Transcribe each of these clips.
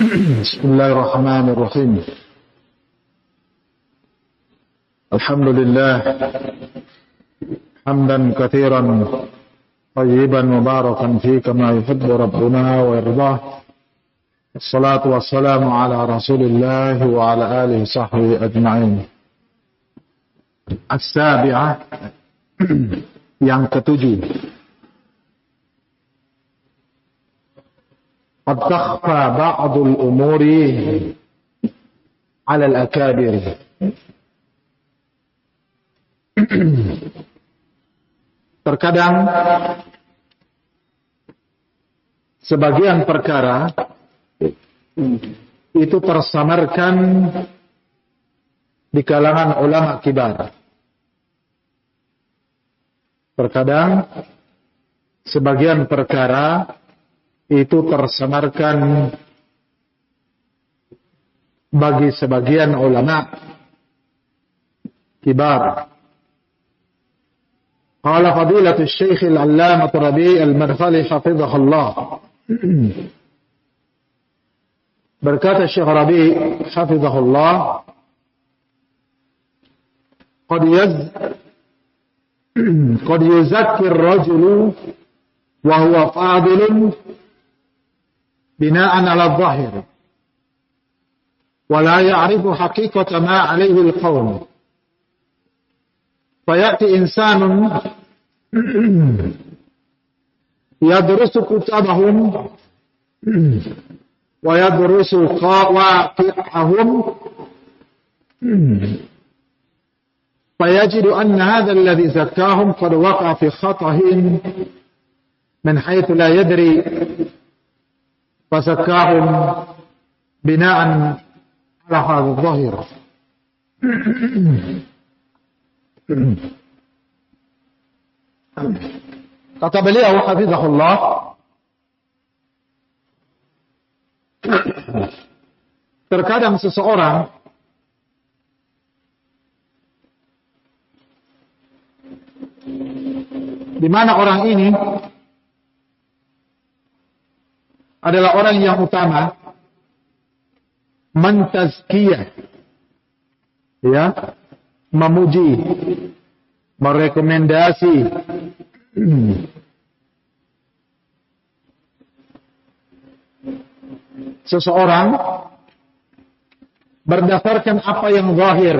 Bismillahirrahmanirrahim. Alhamdulillah hamdan katsiran tayyiban mubarakan fi kama yuhibbu rabbuna wa yardah. Wassalatu wassalamu ala Rasulillah wa ala alihi sahbihi ajma'in. As-sabi'ah, yang ketujuh. Qad takhfa ba'dul umuri 'ala al-akabir. Terkadang sebagian perkara itu tersamarkan di kalangan ulama kibar. Terkadang sebagian perkara itu tersamarkan bagi sebagian ulama kibar. Qala fadilatu Syekh Al-Allamah Rabi' Al-Madkhali hafizahullah. Berkata Syekh Rabi' hafizahullah, qad yuzakki ar-rajulu wa huwa fadilun bina'an 'ala adh-dhahir wa la ya'rifu haqiqata ma 'alayhi al-qawm. Fayati insanun yadrusu kutabahum wa yadrusu waqi'ahum fayajidu anna hadha alladhi zakkahum qad waqa'a fi khata'in min haythu la yadri fazakkahum bina'an 'ala hadha adh-dhahir. Kata beliau hafizahullah, terkadang seseorang di mana orang ini adalah orang yang utama mentazkiyah, ya, memuji, merekomendasi seseorang berdasarkan apa yang zahir,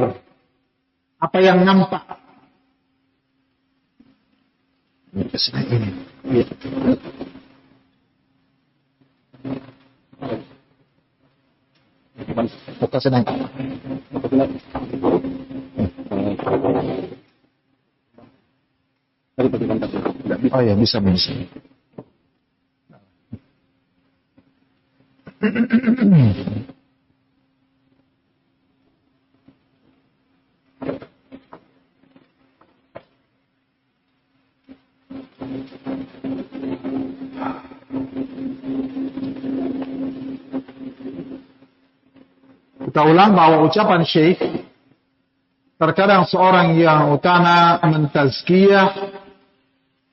apa yang nampak. Buka senang. Oh ya, bisa. Kita ulang bahwa ucapan Syekh, terkadang seorang yang utama mentazkiyah,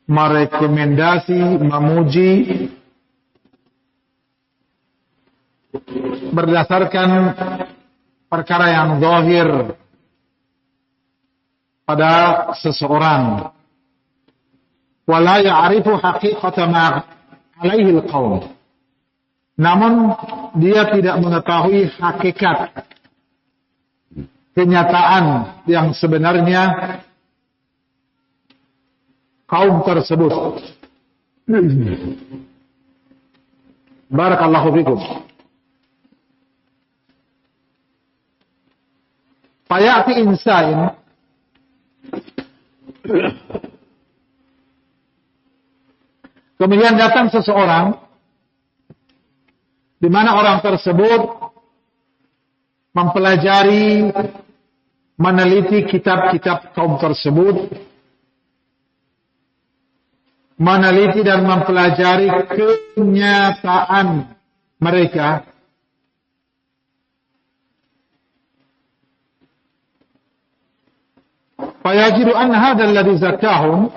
merekomendasi, memuji berdasarkan perkara yang zahir pada seseorang, wala ya'rifu haqiqata ma 'alaihi al-qaum, namun dia tidak mengetahui hakikat, kenyataan yang sebenarnya kaum tersebut. Barakallahu fikum. Fayati insan, kemudian datang seseorang di mana orang tersebut mempelajari, meneliti kitab-kitab kaum tersebut, meneliti dan mempelajari kenyataan mereka, fayajidu anna hadha alladhi zakkahum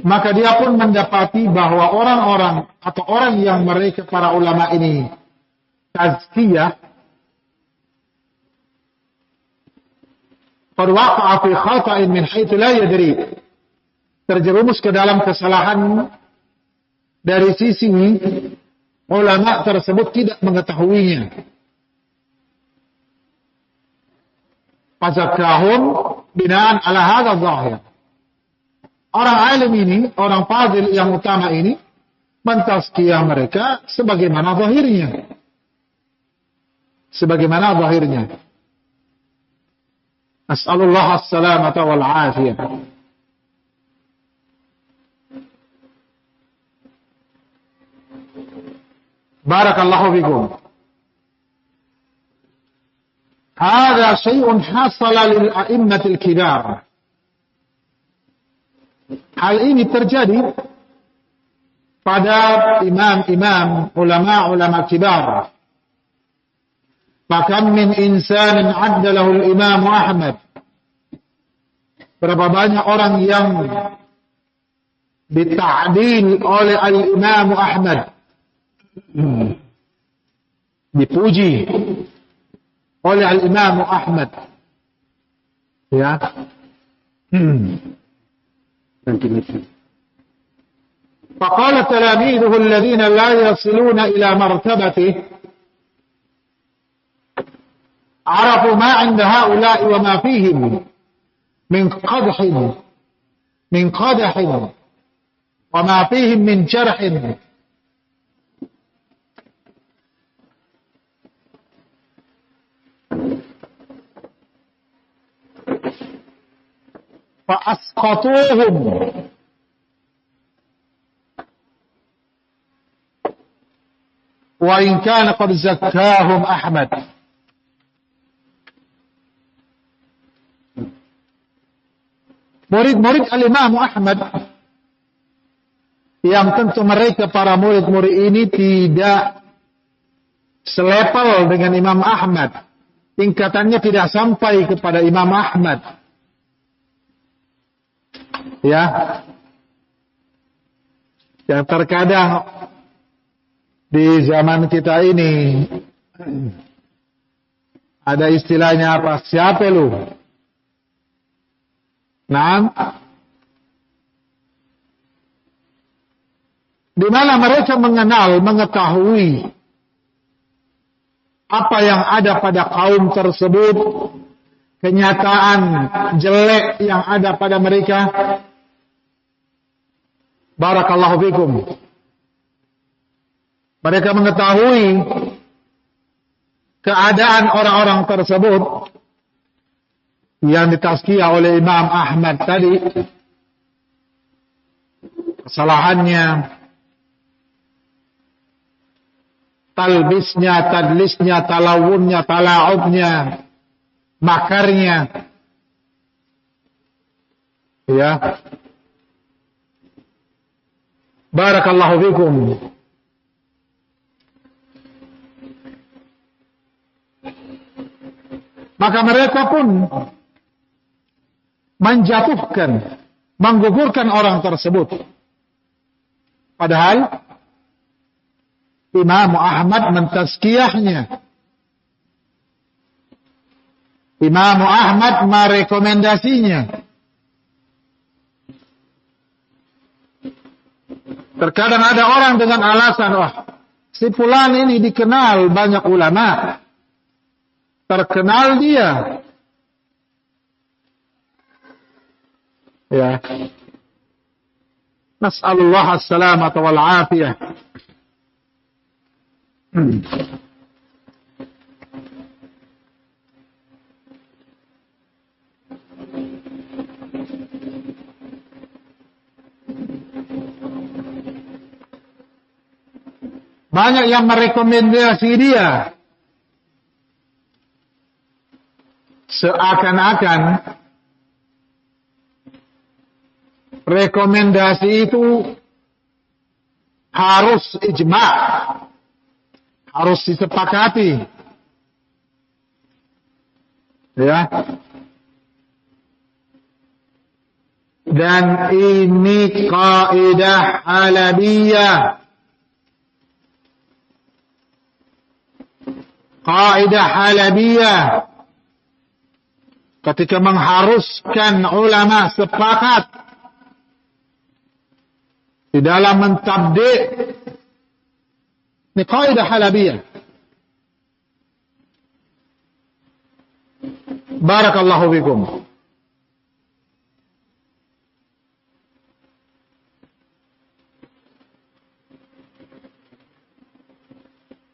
maka dia pun mendapati bahwa orang-orang atau orang yang mereka para ulama ini tazkiyah qad waqa'a fi khata'in min haitsu la yadri, terjerumus ke dalam kesalahan dari sisi ulama tersebut tidak mengetahuinya. Fazakahum binaan ala hadha zahir. Orang alim ini, orang fadil yang utama ini mentazkiyah mereka sebagaimana zahirnya. Sebagaimana zahirnya. As'alullah as-salamata wal afiyah. Barakallahu fikum. Hada syai'un hasala lil a'immatil kibar. Hal ini terjadi pada imam-imam, ulama-ulama kibar. Fakam min insanin addalahu al-imam Ahmad. Berapa banyak orang yang dita'dil oleh al-imam Ahmad. Dipuji oleh al-imam Ahmad. Ya. فقال تلاميذه الذين لا يصلون إلى مرتبته عرفوا ما عند هؤلاء وما فيهم من قدح وما فيهم من جرح فأسقطوهم وإن كان قد زكاهم أحمد. Murid-murid al-Imam Ahmad yang tentu mereka para murid-murid ini tidak selevel dengan Imam Ahmad, tingkatannya tidak sampai kepada Imam Ahmad. Ya, yang terkadang di zaman kita ini ada istilahnya apa? Siapa lu? Nah, di mana mereka mengenal, mengetahui apa yang ada pada kaum tersebut, kenyataan jelek yang ada pada mereka. Barakallahu fikum. Mereka mengetahui keadaan orang-orang tersebut yang ditazkiyah oleh Imam Ahmad tadi, kesalahannya, talbisnya, tadlisnya, talawunnya, tala'ubnya, makarnya. Ya. Barakallahu fikum. Maka mereka pun menjatuhkan, menggugurkan orang tersebut. Padahal Imam Ahmad mentazkiyahnya. Imam Ahmad merekomendasinya. Terkadang ada orang dengan alasan, wah, si fulan ini dikenal banyak ulama. Terkenal dia. Ya. Nas'alullah as-salamata wal afiyah. Banyak yang merekomendasi dia. Seakan-akan rekomendasi itu harus ijma', harus disepakati. Ya. Dan ini kaidah halabiyah. Kaidah halabiyah. Ketika mengharuskan ulama sepakat di dalam mentabdi', ini kaidah halabiyah. Barakallahu fikum.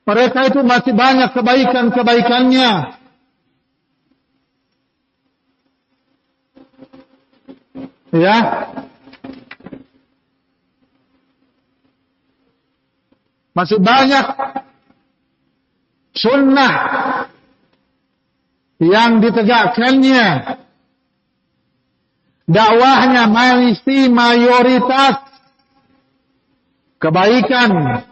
Mereka itu masih banyak kebaikan-kebaikannya. Ya. Masih banyak sunnah yang ditegakkannya. Dakwahnya masih mayoritas kebaikan.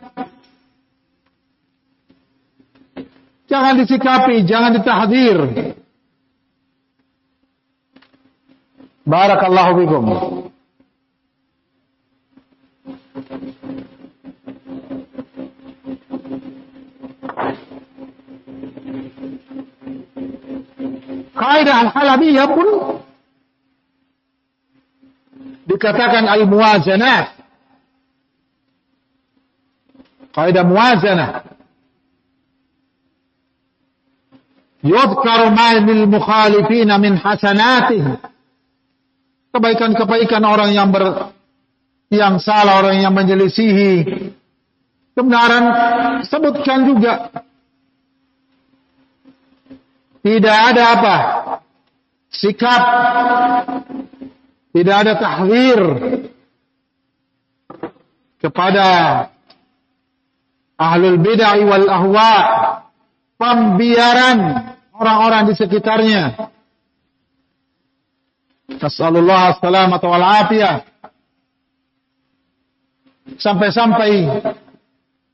Jangan disikapi, jangan ditahdzir. Barakallahu fikum. Kaidah al-halabiyah pun dikatakan al-muwazanah. Kaidah muwazanah. Yudhkaru ma lil mukhalifina min hasanatih. Kebaikan-kebaikan orang yang salah, orang yang menyelisihi kebenaran, sebutkan juga. Tidak ada apa? Sikap. Tidak ada tahdzir kepada ahlul bid'ah wal ahwa, pembiaran orang-orang di sekitarnya. Nas'alullah as-salamata wal afiyah. Sampai-sampai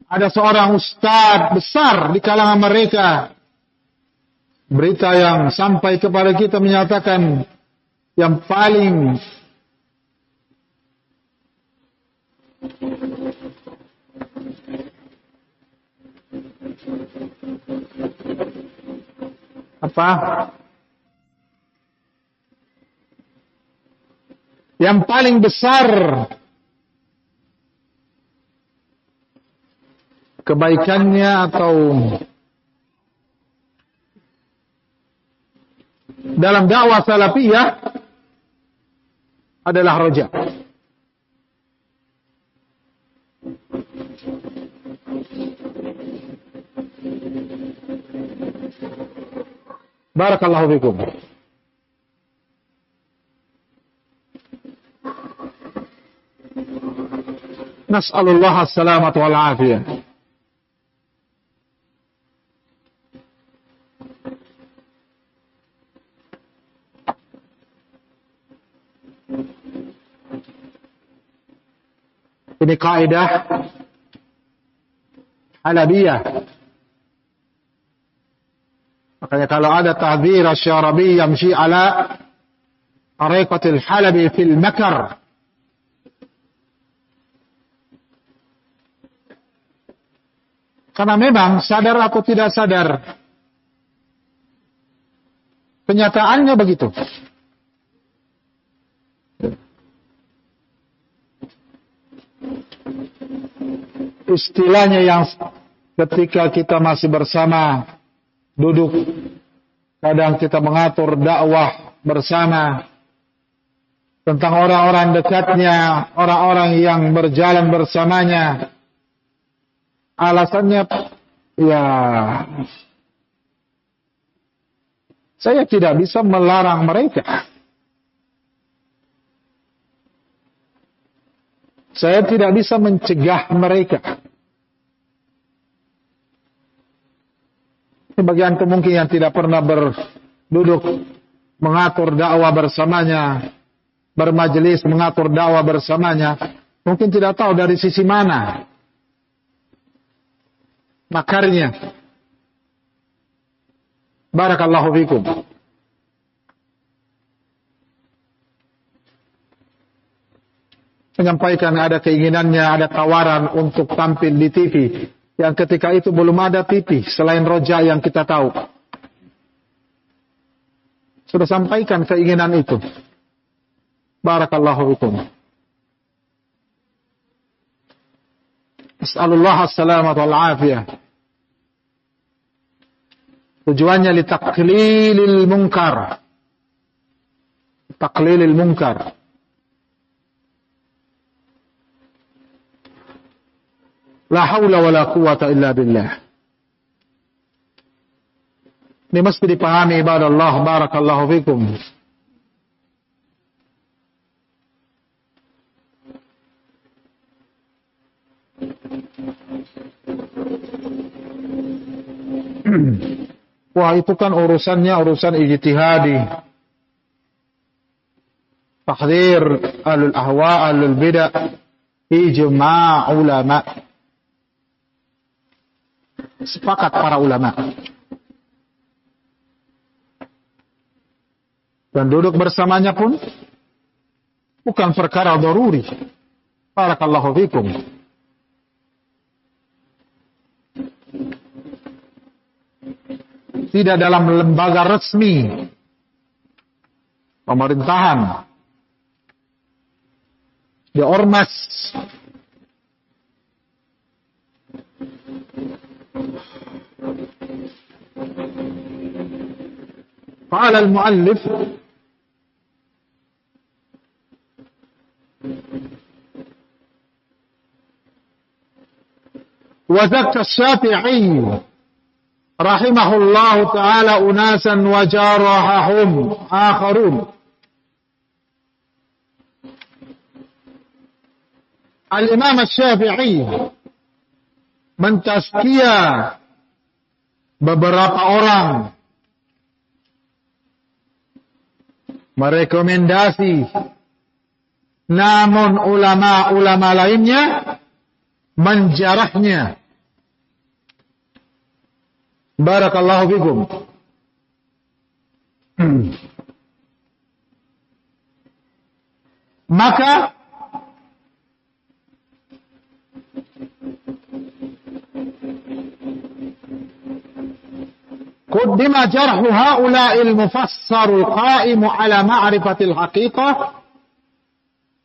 ada seorang ustaz besar di kalangan mereka, berita yang sampai kepada kita menyatakan yang paling apa? Yang paling besar kebaikannya atau dalam dakwah salafiyah adalah roja. Barakallahu fikum. Nas'alullah as-salamata wal afiyah. Ini kaidah halabiyah. Makanya kalau ada tahdzir asy-syarabi yamshi ala tariqatil halabi fil makar. Karena memang sadar atau tidak sadar, kenyataannya begitu. Istilahnya yang ketika kita masih bersama, duduk, kadang kita mengatur dakwah bersama tentang orang-orang dekatnya, orang-orang yang berjalan bersamanya. Alasannya, ya, saya tidak bisa melarang mereka. Saya tidak bisa mencegah mereka. Sebagian mungkin yang tidak pernah berduduk mengatur dakwah bersamanya, bermajelis mengatur dakwah bersamanya, mungkin tidak tahu dari sisi mana makarnya. Barakallahu fikum. menyampaikan ada keinginannya, ada tawaran untuk tampil di TV. Yang ketika itu belum ada TV selain Roja yang kita tahu. Sudah sampaikan keinginan itu. Barakallahu fikum. As'alullah as-salamata wal afiyah. Tujuannya litaklilil munkar. Taklilil munkar. La haula wa la quwata illa billah. Ini mesti dipahami ibadallah. Barakallahu fikum. Wah, itu kan urusannya urusan ijtihadi. Tahdzir ahlul ahwa, ahlul bidah, ijma' ulama. Sepakat para ulama. Dan duduk bersamanya pun bukan perkara daruri. Barakallahu fikum. Tidak dalam lembaga resmi pemerintahan, di ormas, qala al-muallif wa zakka Syafi'i rahimahullahu ta'ala unasan wa jarahahum akharun. Al-Imam Syafi'i mentazkiyah beberapa orang, merekomendasi, namun ulama-ulama lainnya menjarahnya. Barakallahu fikum. Maka قدم جرح هؤلاء المفسر القائم على معرفة الحقيقة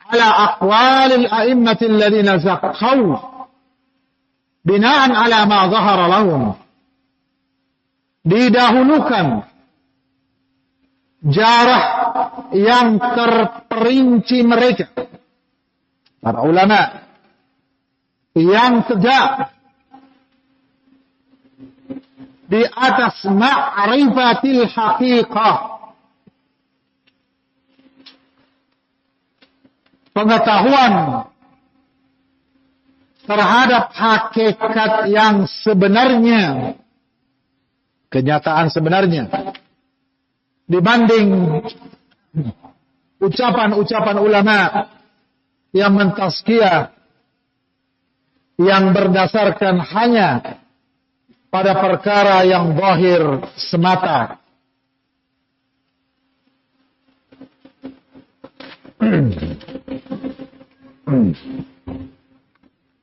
على أقوال الأئمة الذين زكوا بناء على ما ظهر لهم. Didahulukan jarah yang terperinci mereka, para ulama yang tegak di atas ma'rifatil haqiqah, pengetahuan terhadap hakikat yang sebenarnya, kenyataan sebenarnya, dibanding ucapan-ucapan ulama yang mentazkiyah, yang berdasarkan hanya pada perkara yang zahir semata.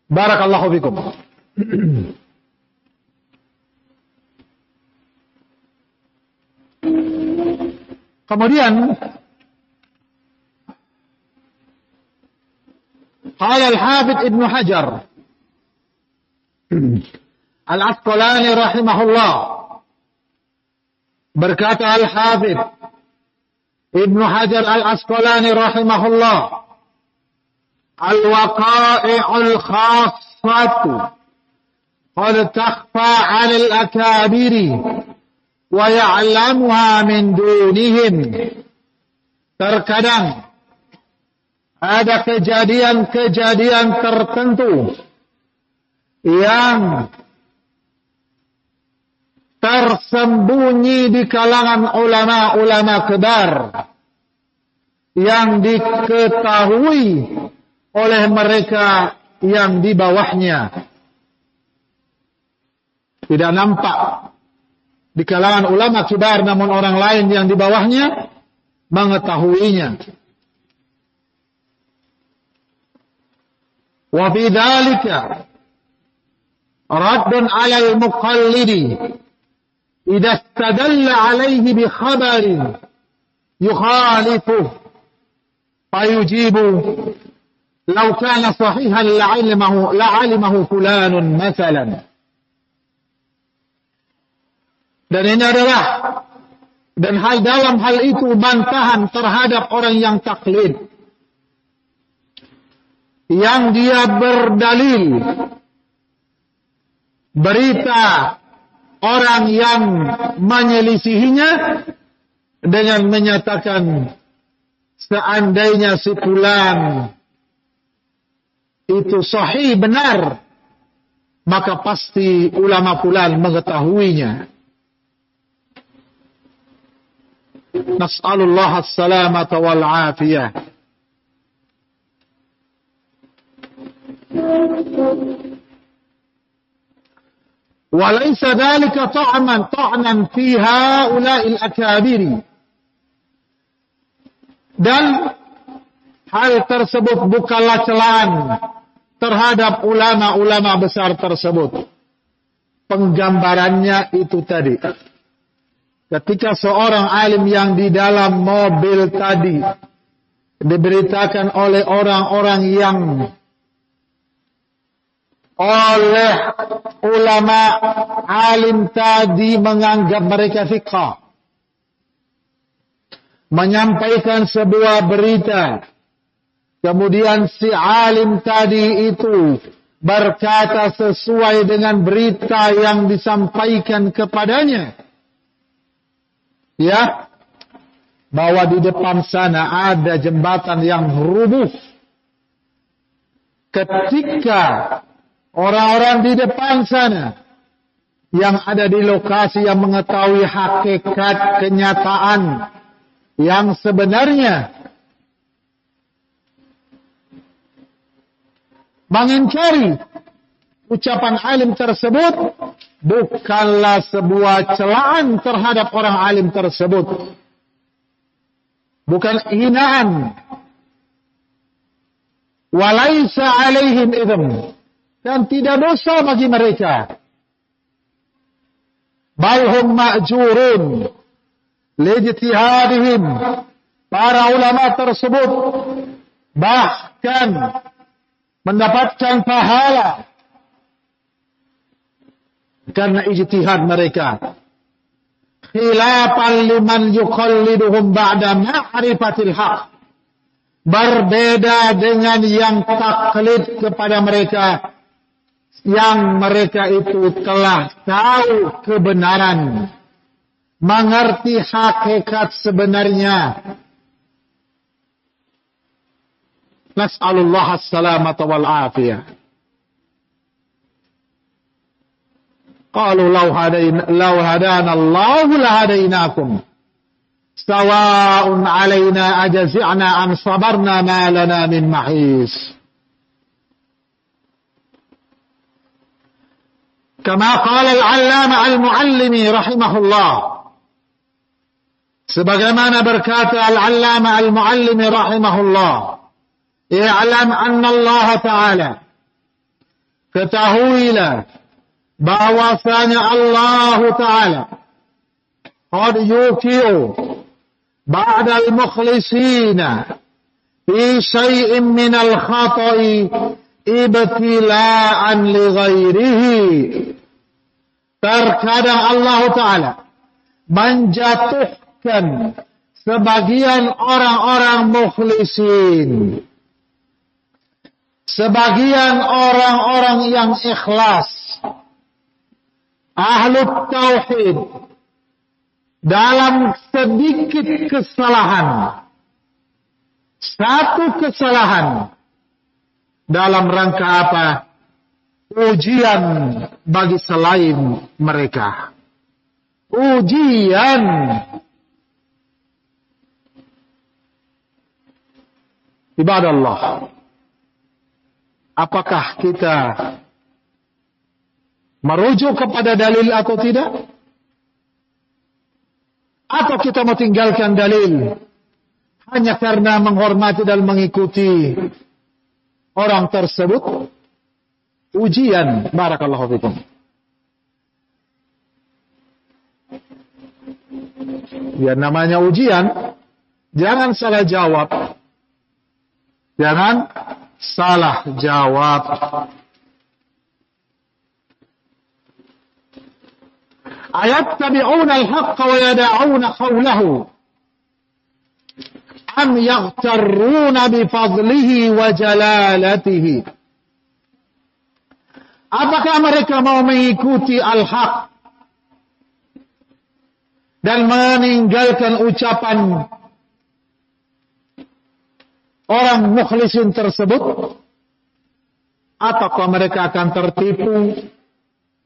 Barakallahu fikum. Kemudian qala al-Hafidz Ibnu Hajar Al-Asqalani rahimahullah, berkata Al-Hafidz Ibnu Hajar Al-Asqalani rahimahullah, al-waqa'i'ul khassatu qad takhfa 'ala al-akabiri wa ya'lamuha min dunihim. Terkadang ada kejadian-kejadian tertentu yang tersembunyi di kalangan ulama-ulama kebar, yang diketahui oleh mereka yang di bawahnya. Tidak nampak di kalangan ulama kibar, namun orang lain yang di bawahnya mengetahuinya. Wa bidzalika raddun 'ala al-muqallidi idza istadalla 'alayhi bi khabarin yukhalifu fayujibu law kana sahihan la'alimahu fulanun mathalan. Dan ini adalah dalam hal itu bantahan terhadap orang yang taklid, yang dia berdalil berita orang yang menyelisihinya dengan menyatakan seandainya si fulan itu sahih benar, maka pasti ulama fulan mengetahuinya. Nas'alullah as-salamata wal afiyah. وليس ذلك طعنا في هؤلاء الأكابر. Dan hal tersebut bukanlah celaan terhadap ulama-ulama besar tersebut. Penggambarannya itu tadi. Ketika seorang alim yang di dalam mobil tadi diberitakan oleh orang-orang yang oleh ulama alim tadi menganggap mereka thiqah, menyampaikan sebuah berita, kemudian si alim tadi itu berkata sesuai dengan berita yang disampaikan kepadanya, ya, bahwa di depan sana ada jembatan yang rubuh. Ketika orang-orang di depan sana yang ada di lokasi yang mengetahui hakikat kenyataan yang sebenarnya mengingkari ucapan alim tersebut, bukanlah sebuah celaan terhadap orang alim tersebut, bukan hinaan. Walaisa alaihim idhm, dan tidak dosa bagi mereka. Balhum ma'jurun lijtihadihim, para ulama tersebut bahkan mendapatkan pahala karena ijtihad mereka. Khilafan liman yuqalliduhum ba'da ma'rifatil haq, berbeda dengan yang taklid kepada mereka yang mereka itu telah tahu kebenaran, mengerti hakikat sebenarnya. Nas'alullah as-salamata wal afiyah. Qalu law hadana Allahu lahadainakum sawa'un 'alaina ajaz'na am sabarna ma lana min mahis. Kama qala al-'allama al-mu'allimi rahimahullah, sebagaimana berkata al-'allama al-mu'allimi rahimahullah, i'lam anna Allah ta'ala, ketahuilah bahwasanya Allah Ta'ala qad yuqi'u ba'da al-mukhlisina fi syai'in min al-khata'i ibtila'an li ghairihi. Terkadang Allah Ta'ala menjatuhkan sebagian orang-orang mukhlisin, sebagian orang-orang yang ikhlas, ahlu tauhid, dalam sedikit kesalahan, satu kesalahan, dalam rangka apa? Ujian bagi selain mereka. Ujian. Ibadah Allah, apakah kita merujuk kepada dalil atau tidak? Atau kita mau tinggalkan dalil hanya karena menghormati dan mengikuti orang tersebut ujian. Barakallahu fikum. Ya, namanya ujian, jangan salah jawab. Jangan salah jawab. Ayattabi'una al-haqqa wa yada'una qawlahu am yaghtarruna bifadlihi wa jalalatihi. Apakah mereka mau mengikuti al-haq dan meninggalkan ucapan orang mukhlisin tersebut, ataukah mereka akan tertipu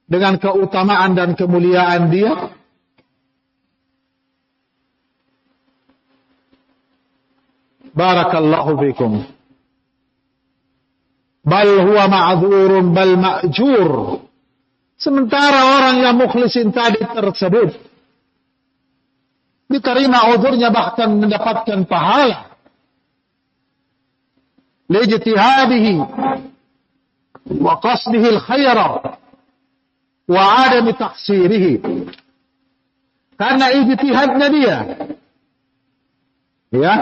dengan keutamaan dan kemuliaan dia? Barakallahu fikum. Bal huwa ma'dzurun bal ma'jur. Sementara orang yang mukhlisin tadi tersebut diterima uzurnya, bahkan mendapatkan pahala lijtihadihi wa qasdihi al-khaira wa adami taksirihi, karena ijtihadnya dia, ya,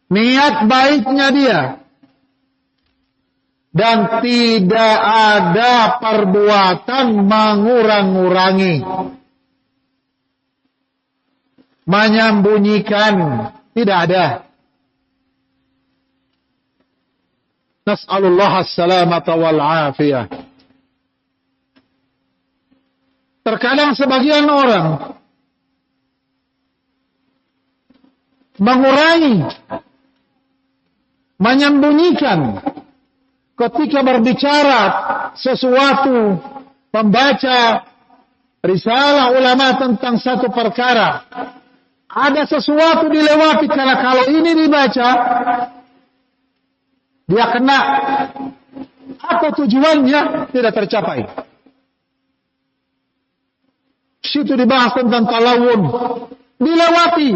niat baiknya dia, dan tidak ada perbuatan mengurang-urangi, menyembunyikan, tidak ada. Nas'alullah as-salamata wal afiyah. Terkadang sebagian orang mengurangi, menyembunyikan ketika berbicara sesuatu, membaca risalah ulama tentang satu perkara. Ada sesuatu dilewati, karena kalau ini dibaca, dia kena atau tujuannya tidak tercapai. Situ dibahas tentang talawun, dilewati.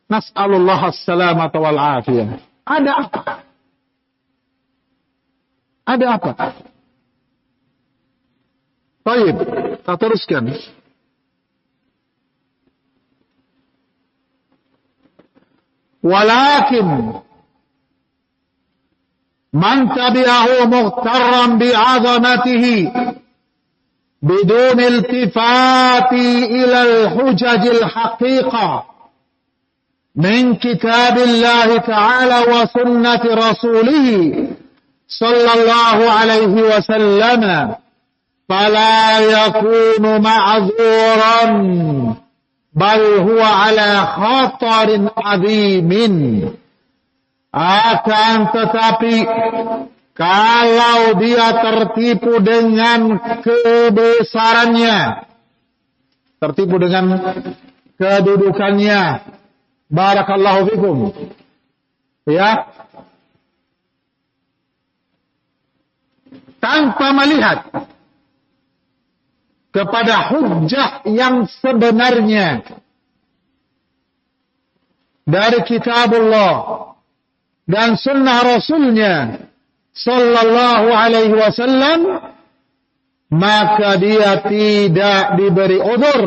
Nas'alullah as-salamata wal afiyah. Ada apa? Ada apa? Baik, kita teruskan. Walakin man tabi'ahu mughtarran bi'azamatihi bidun iltifati ila al-hujaj al-haqiqah min kitabillah ta'ala wa sunnati rasulih sallallahu alaihi wasallam fala yakunu ma'zuran bal huwa ala khatarin azimin. Akan tetapi kalau dia tertipu dengan kebesarannya, tertipu dengan kedudukannya, barakallahu fikum, ya, tanpa melihat kepada hujjah yang sebenarnya dari kitabullah dan sunnah rasulnya sallallahu alaihi wasallam, maka dia tidak diberi udzur,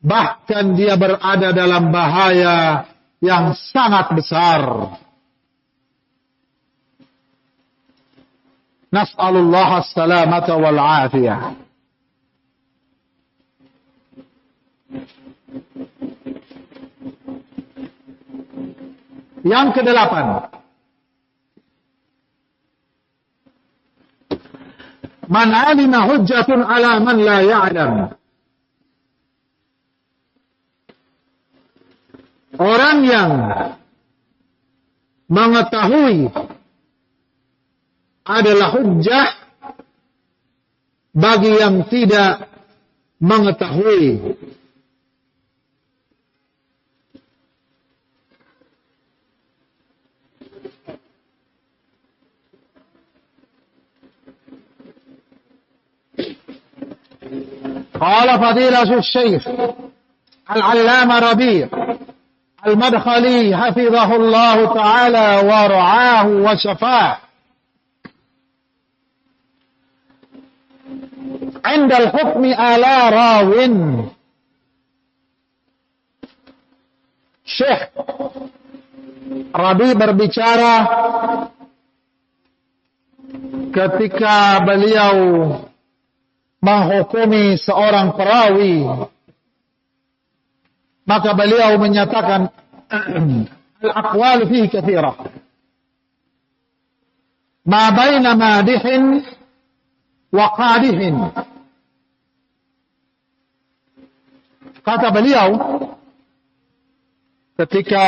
bahkan dia berada dalam bahaya yang sangat besar. Nas'alullah as-salamata wal afiyah. Yang kedelapan, man alima hujjatun ala man la ya'lam. Orang yang mengetahui adalah hujjah bagi yang tidak mengetahui. قال فضيلة الشيخ العلامة ربيع Al-Madkhali hafizahullah ta'ala wa ra'ahu wa syafah. Indal hukmi ala rawin. Syekh Rabi berbicara ketika beliau menghukumi seorang perawi, maka beliau menyatakan al-aqwal fihi katsirah ma baina madihin wa qadihin. Kata beliau ketika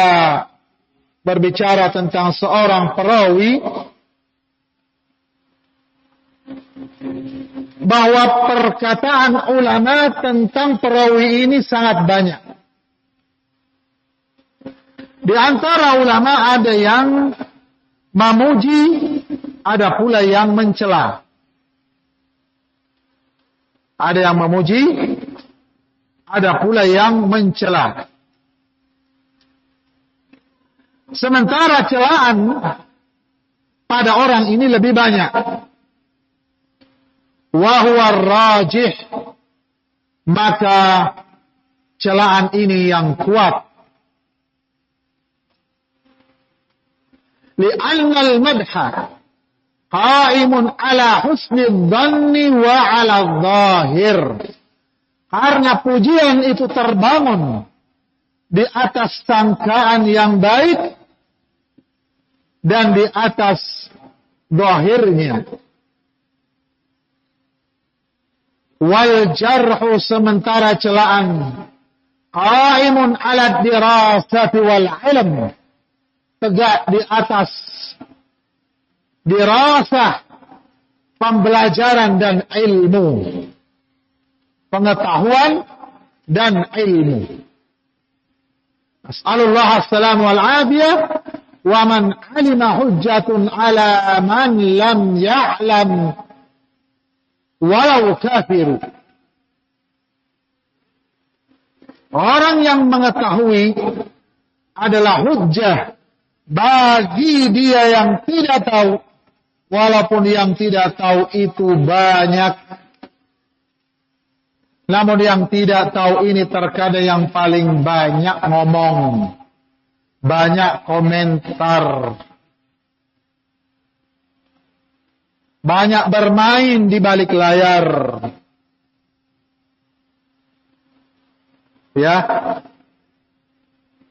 berbicara tentang seorang perawi, bahwa perkataan ulama tentang perawi ini sangat banyak. Di antara ulama ada yang memuji, ada pula yang mencela. Ada yang memuji, ada pula yang mencela. Sementara celaan pada orang ini lebih banyak. Wa huwa rajih, maka celaan ini yang kuat. Li'anna al-madha qa'imun ala husni dhanni wa ala dhahir. Karena pujian itu terbangun di atas sangkaan yang baik dan di atas zahirnya. Wal jarhu, sementara celaan, qaimun ala dirasati wal ilm, tegak di atas dirasah, pembelajaran dan ilmu, pengetahuan dan ilmu. As'alullah as-salamu wal-afiyah. Wa man alima hujjatun ala man lam ya'lam walau kafiru. Orang yang mengetahui adalah hujjah bagi dia yang tidak tahu, walaupun yang tidak tahu itu banyak. Namun yang tidak tahu ini terkadang yang paling banyak ngomong, banyak komentar, banyak bermain di balik layar. Ya.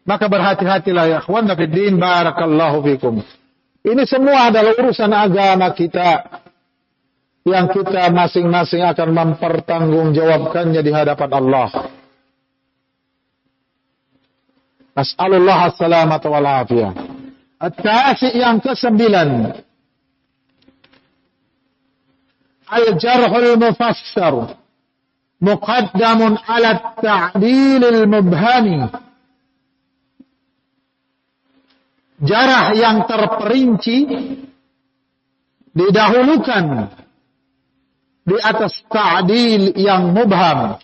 Maka berhati-hatilah ya ikhwan fiddin, barakallahu fikum. Ini semua adalah urusan agama kita yang kita masing-masing akan mempertanggungjawabkannya di hadapan Allah. As'alullah as-salamata wal afiyah. At-tasi' yang ke-9. Al-jarhul mufassar muqaddamun ala at-ta'dilil mubhami. Jarah yang terperinci didahulukan di atas ta'dil yang mubham.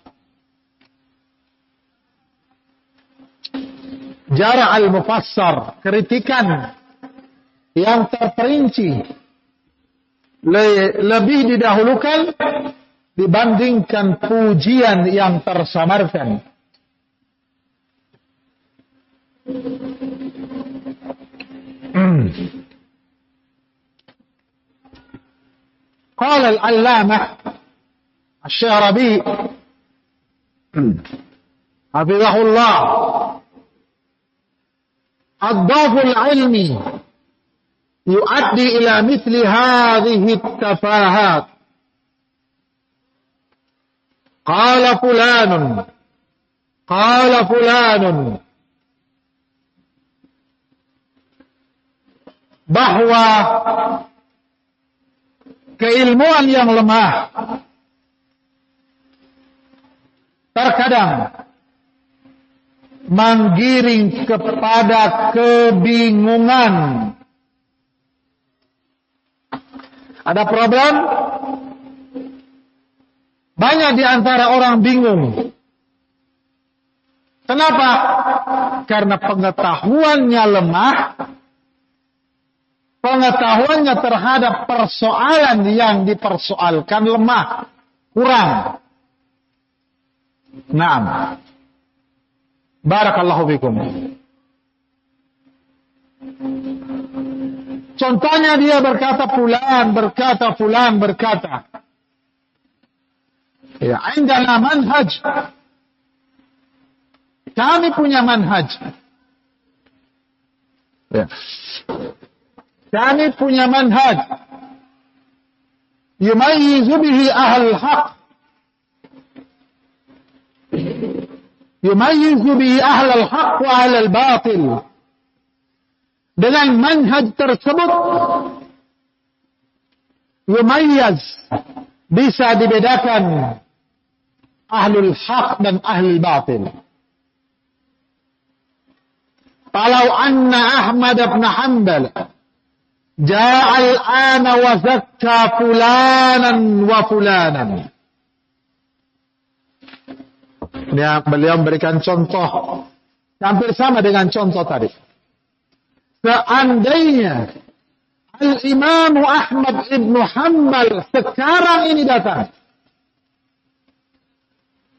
Jarah al-mufassar, kritikan yang terperinci, lebih didahulukan dibandingkan pujian yang tersamarkan. Qala al-allamah asy-Syarabi hafizahullah, ad-dhaful ilmi yuaddi ila mithli hadhihi at-tafahat. Qala fulanun, bahwa keilmuan yang lemah terkadang menggiring kepada kebingungan. Ada problem? Banyak di antara orang bingung. Kenapa? Karena pengetahuannya lemah, pengetahuannya terhadap persoalan yang dipersoalkan lemah, kurang. Naam. Barakallahu fikum. Contohnya dia berkata fulan berkata. Ya, indana manhaj. Kami punya manhaj. Ya. Kami punya manhaj. Yumayyizu bihi ahlul haq. Yumayyizu bihi ahlul haq wa ahlul batil. Dengan manhaj tersebut yumayyiz, bisa dibedakan ahlul haq dan ahlul batil. Kalau anna Ahmad bin Hanbal ja'a al-ana wa zakka fulanan wa fulanan. Ya, beliau memberikan contoh hampir sama dengan contoh tadi. Seandainya Al-Imam Ahmad ibn Hanbal sekarang ini datang,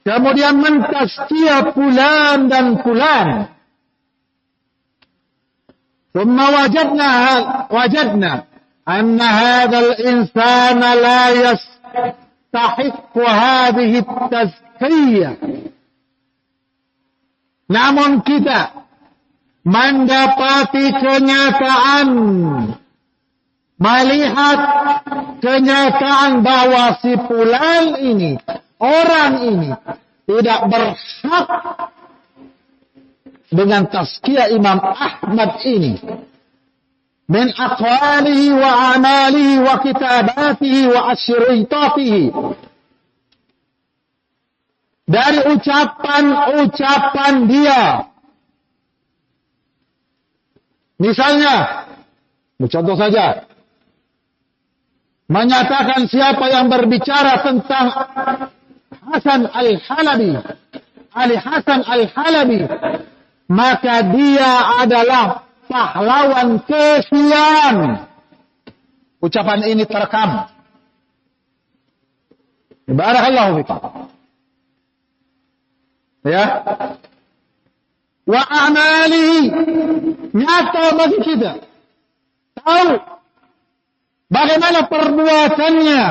kemudian mentazkiyah fulan dan fulan, ثم وجدنا أن هذا الإنسان لا يستحق هذه التزكية. Namun kita mendapati kenyataan, melihat kenyataan bahwa si fulan ini, orang ini tidak berhak dengan tazkiyah Imam Ahmad ini, min aqwalihi wa amalihi wa kitabatihi wa asyritatihi, dari ucapan-ucapan dia. Misalnya, contoh saja, menyatakan siapa yang berbicara tentang Hasan Al-Halabi, Ali Hasan Al-Halabi, maka dia adalah pahlawan kesian. Ucapan ini terekam. Barakallahu fikum. Ya. Wa amalihi, nyata bagi kita. Tahu bagaimana perbuatannya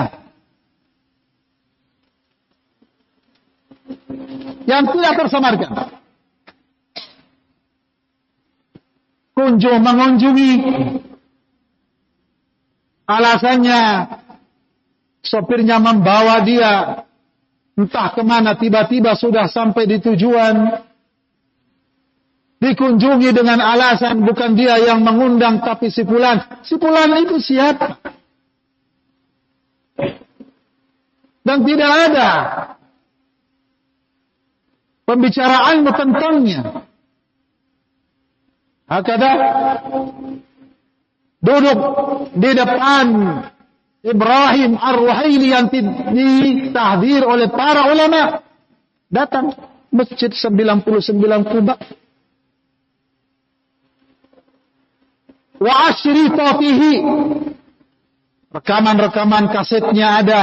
yang tidak tersamarkan. Mengunjungi, alasannya sopirnya membawa dia entah kemana, tiba-tiba sudah sampai di tujuan. Dikunjungi dengan alasan bukan dia yang mengundang tapi si fulan. Si fulan itu siapa? Dan tidak ada pembicaraan tentangnya. Hakada duduk di depan Ibrahim Ar-Ruhaili yang ditahdir oleh para ulama, datang masjid 99 kubah, wa asyritatihi, rekaman-rekaman kasetnya ada,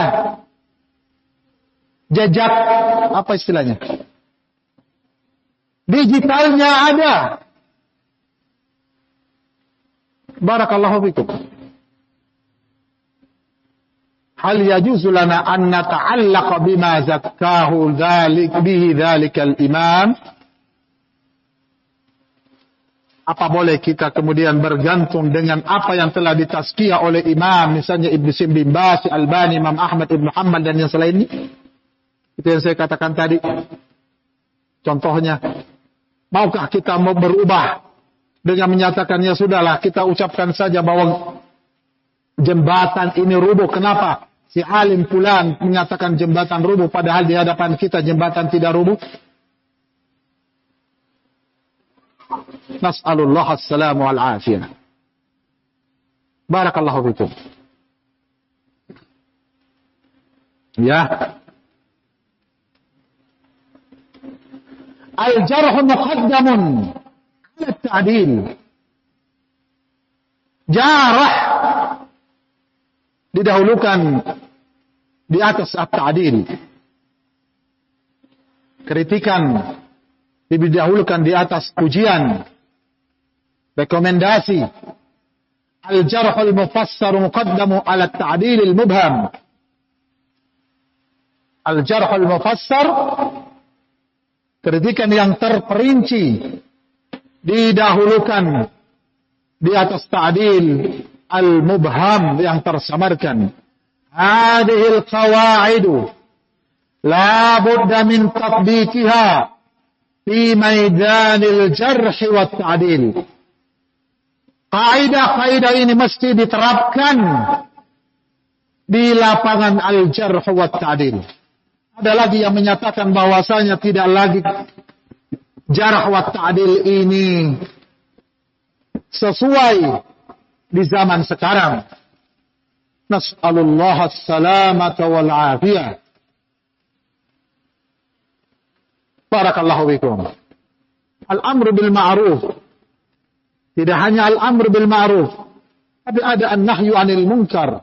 jejak apa istilahnya, digitalnya ada. Barakallahu fikum. Hal yajuzu lana an nata'allaqa bima zakkahu dzalikal imam? Apa boleh kita kemudian bergantung dengan apa yang telah ditazkiyah oleh imam, misalnya Ibnu Bin Baz, Albani, Imam Ahmad Ibn Hanbal dan yang selainnya? Itu yang saya katakan tadi. Contohnya, maukah kita mau berubah dengan menyatakan ya sudahlah kita ucapkan saja bahwa jembatan ini rubuh. Kenapa? Si alim fulan menyatakan jembatan rubuh padahal di hadapan kita jembatan tidak rubuh. Nas'alullah as-salamu wal-afiyah. Barakallahu fikum. Ya. Al-jarh muqaddamun 'ala at-ta'dil. Jarah didahulukan di atas at-ta'dil. Kritikan didahulukan di atas pujian, rekomendasi. Al-jarh al-mufassar muqaddamu 'ala at-ta'dil al-mubham. Al-jarh al-mufassar, kritikan yang terperinci, didahulukan di atas ta'dil al-mubham yang tersamarkan. Hadhil qawa'idu la budda min tatbiqiha fi maidanil jarh wa ta'dil. Kaidah-kaidah ini mesti diterapkan di lapangan al-jarh wa ta'dil. Ada lagi yang menyatakan bahwasanya tidak lagi jarh wa ta'dil ini sesuai di zaman sekarang. Nas'alullah as-salamata wal afiyah. Barakallahu fikum. Al-amru bil ma'ruf. Tidak hanya al-amru bil ma'ruf, tapi ada an-nahyu 'anil munkar.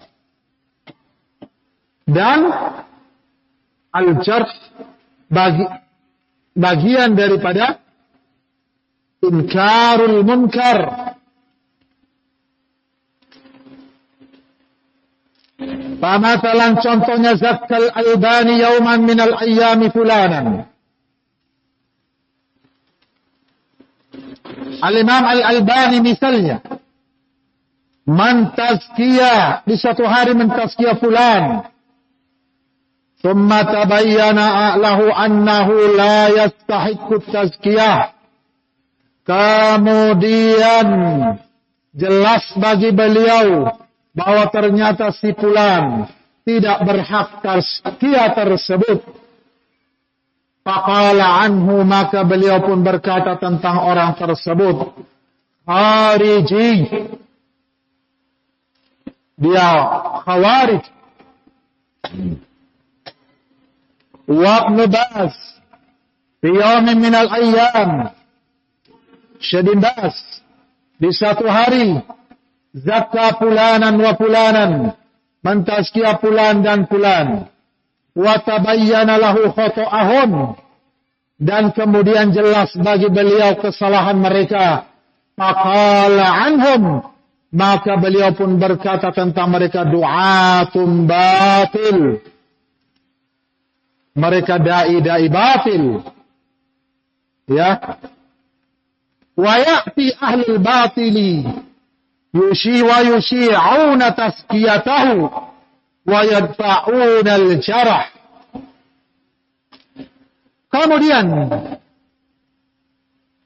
Dan al-jarh bagian daripada inkarul munkar. Pamatalan contohnya zakkal Albani yauman minal ayyami fulanan. Al-Imam Al-Albani misalnya mentazkiyah di suatu hari, mentazkiyah fulan. Thumma tabayyana lahu annahu la yastahiqqu tazkiyah. Kemudian jelas bagi beliau bahwa ternyata si fulan tidak berhak tazkiyah tersebut. Faqala anhu, maka beliau pun berkata tentang orang tersebut, khariji. Dia khawarij. Wa Ibn Baz fi yawmin minal ayyam, Syekh Baz di satu hari zakka fulanan wa fulanan, mentazkiyah fulan dan fulan. Wa tabayyana lahu khata'ahum, dan kemudian jelas bagi beliau kesalahan mereka. Faqala anhum, maka beliau pun berkata tentang mereka, du'atun batil. Mereka dai-dai batil. Ya. Wa ya'ti ahlul batili yushi'una tazkiyatahu wa yadfa'una al-jarh. Kemudian,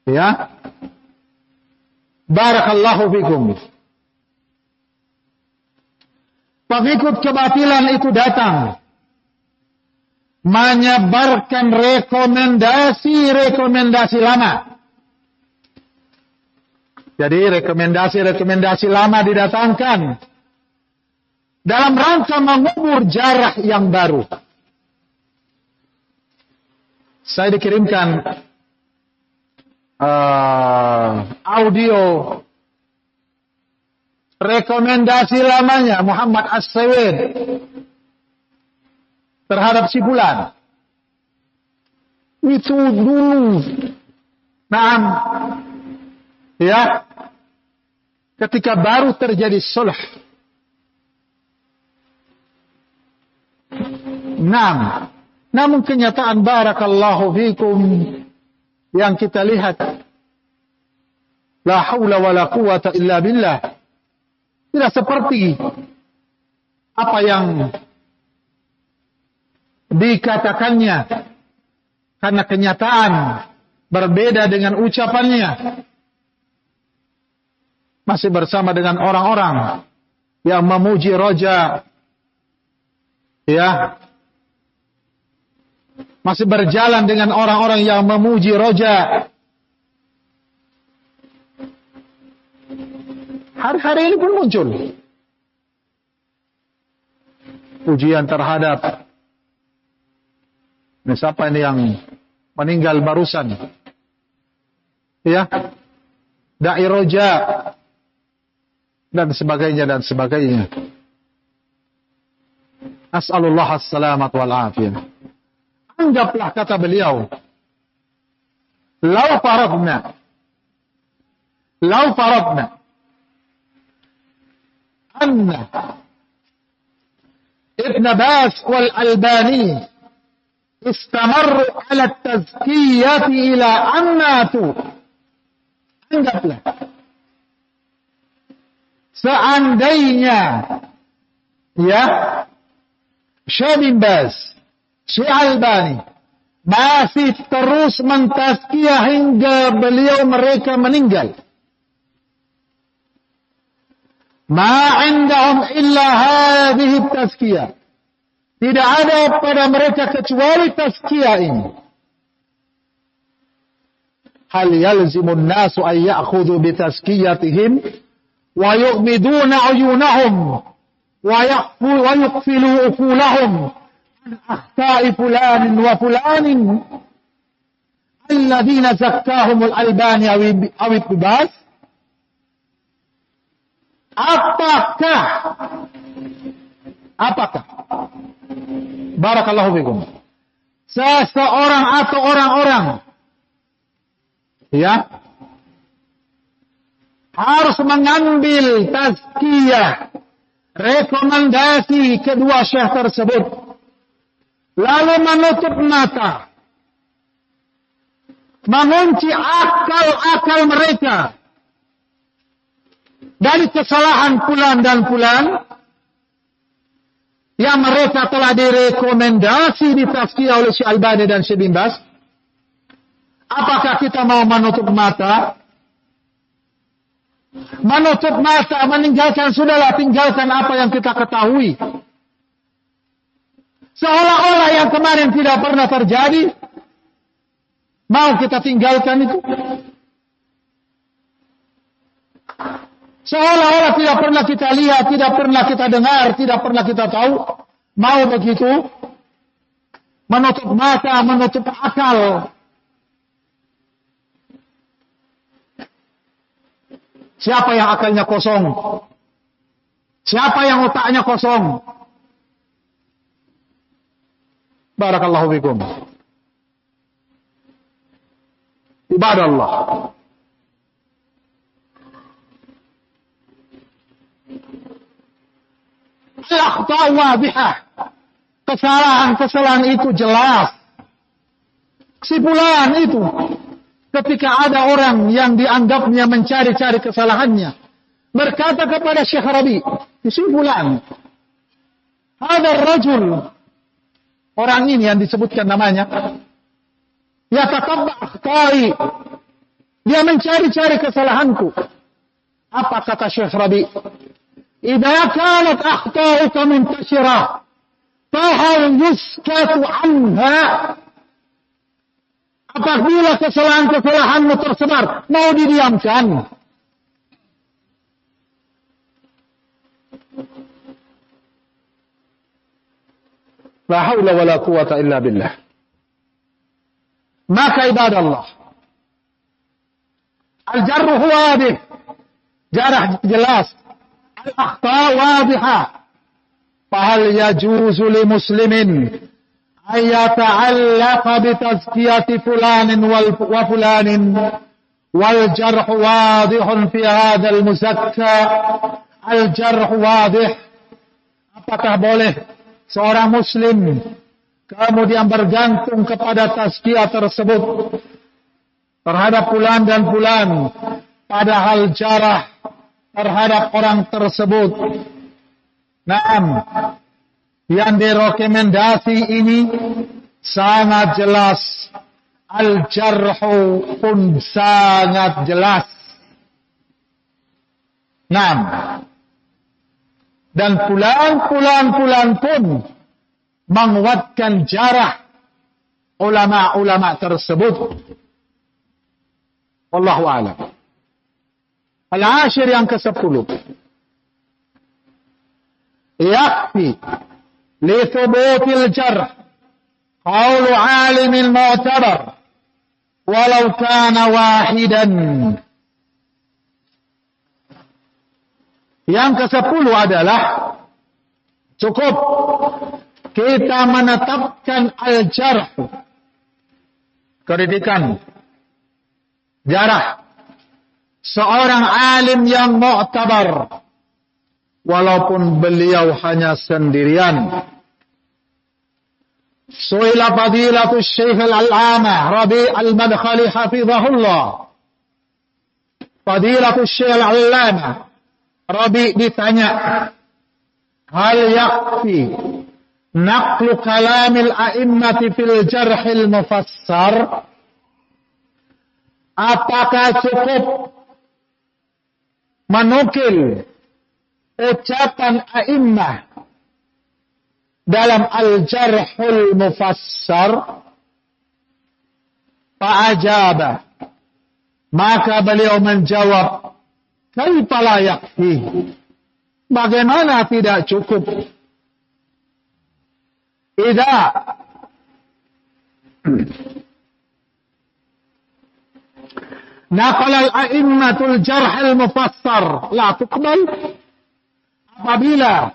ya, barakallahu fikum, pengikut kebatilan itu datang menyebarkan rekomendasi lama. Jadi rekomendasi lama didatangkan dalam rangka mengubur jarah yang baru. Saya dikirimkan audio rekomendasi lamanya Muhammad As-Sawid terhadap si fulan. Itu dulu. Naam. Ya. Ketika baru terjadi sulh. Naam. Namun kenyataan barakallahu fikum yang kita lihat, la haula wala quwata illa billah, tidak seperti apa yang dikatakannya, karena kenyataan berbeda dengan ucapannya. Masih bersama dengan orang-orang yang memuji roja, ya, masih berjalan dengan orang-orang yang memuji roja. Hari-hari ini pun muncul pujian terhadap, ini siapa ini yang meninggal barusan. Ya. Da'i roja dan sebagainya dan sebagainya. As'alullah as-salamat wal afiyah. Anggaplah kata beliau, lau faradna anna Ibn Baz wal Albani istamarru ala tazkiyati ila an matu. Anggaplah seandainya ya Syekh bin Baz, Syekh Albani masih terus mentazkiyah hingga beliau mereka meninggal. Ma indahum illa hadhihi tazkiyah. Tidak ada pada mereka kecuali tazkiyah ini. Hal yalzimun nasu an ya'khudhu bi tazkiyatihim wa yu'miduna uyunahum wa yuqfilu uqulahum an akhta'i fulanin wa fulanin alladhina zakkahumul albani aw ibtibas. Apakah barakallahu fikum, seseorang atau orang-orang ya harus mengambil tazkiyah, rekomendasi kedua syekh tersebut, lalu menutup mata, mengunci akal-akal mereka dari kesalahan fulan dan fulan yang mereka telah direkomendasi ditazkiyah oleh Syekh Albani dan Syekh bin Baz. Apakah kita mau menutup mata? Menutup mata, meninggalkan, sudahlah, tinggalkan apa yang kita ketahui. Seolah-olah yang kemarin tidak pernah terjadi, mau kita tinggalkan itu? Seolah-olah tidak pernah kita lihat, tidak pernah kita dengar, tidak pernah kita tahu. Mau begitu? Menutup mata, menutup akal. Siapa yang akalnya kosong? Siapa yang otaknya kosong? Barakallahu fikum. Ibadallah. Al-akhta' wadihah. Kesalahan-kesalahan itu jelas. Kesimpulan itu, ketika ada orang yang dianggapnya mencari-cari kesalahannya, berkata kepada Syekh Rabi, kesimpulan, ada rajul, orang ini yang disebutkan namanya, yatatabba akhta'i, dia mencari-cari kesalahanku. Apa kata Syekh Rabi? إذا كانت أخطاؤك منتشرة فهل يسكت عنها? Apabila kesalahan-kesalahanmu tersebar, mau didiamkan? La haula wa la quwata illa billah. Maka ibadallah, al-jarh wadih, jarah jelas, al-akhta' wadihah. Fahal yajuzu li muslimin an yata'allaqa bi tazkiyati fulanin wa fulanin wal jarh wadihun fi hadha al-muzakka. Al-jarh wadih. Apakah boleh seorang muslim kemudian bergantung kepada tazkiyah tersebut terhadap fulan dan fulan, padahal jarah terhadap orang tersebut, naam, yang direkomendasi ini sangat jelas, al-jarhu pun sangat jelas, naam, dan fulan pun menguatkan jarah ulama-ulama tersebut. Wallahu a'lam. Al-ashir yang ke-10. Yakfi li thubutil jarh qawlu alimin mu'tabar walau kana wahidan. Yang ke-10 adalah cukup kita menetapkan al-jarh, kritikan, jarah seorang alim yang mu'tabar, walaupun beliau hanya sendirian. Su'ila fadilatu Syekh al-Allamah Rabi' al-Madkhali hafizahullah. Fadilatu Syekh al-Allamah Rabi' ditanya, hal yakfi naqlu kalamil a'immati fil jarhil mufassar? Apakah cukup menukil ucapan a'immah dalam al-jarhul mufassar? Fa'ajaba, maka beliau menjawab, kaifa la yakfi, bagaimana tidak cukup? Idza naqala al-a'immatul jarh al-mufassar la tuqbal, apabila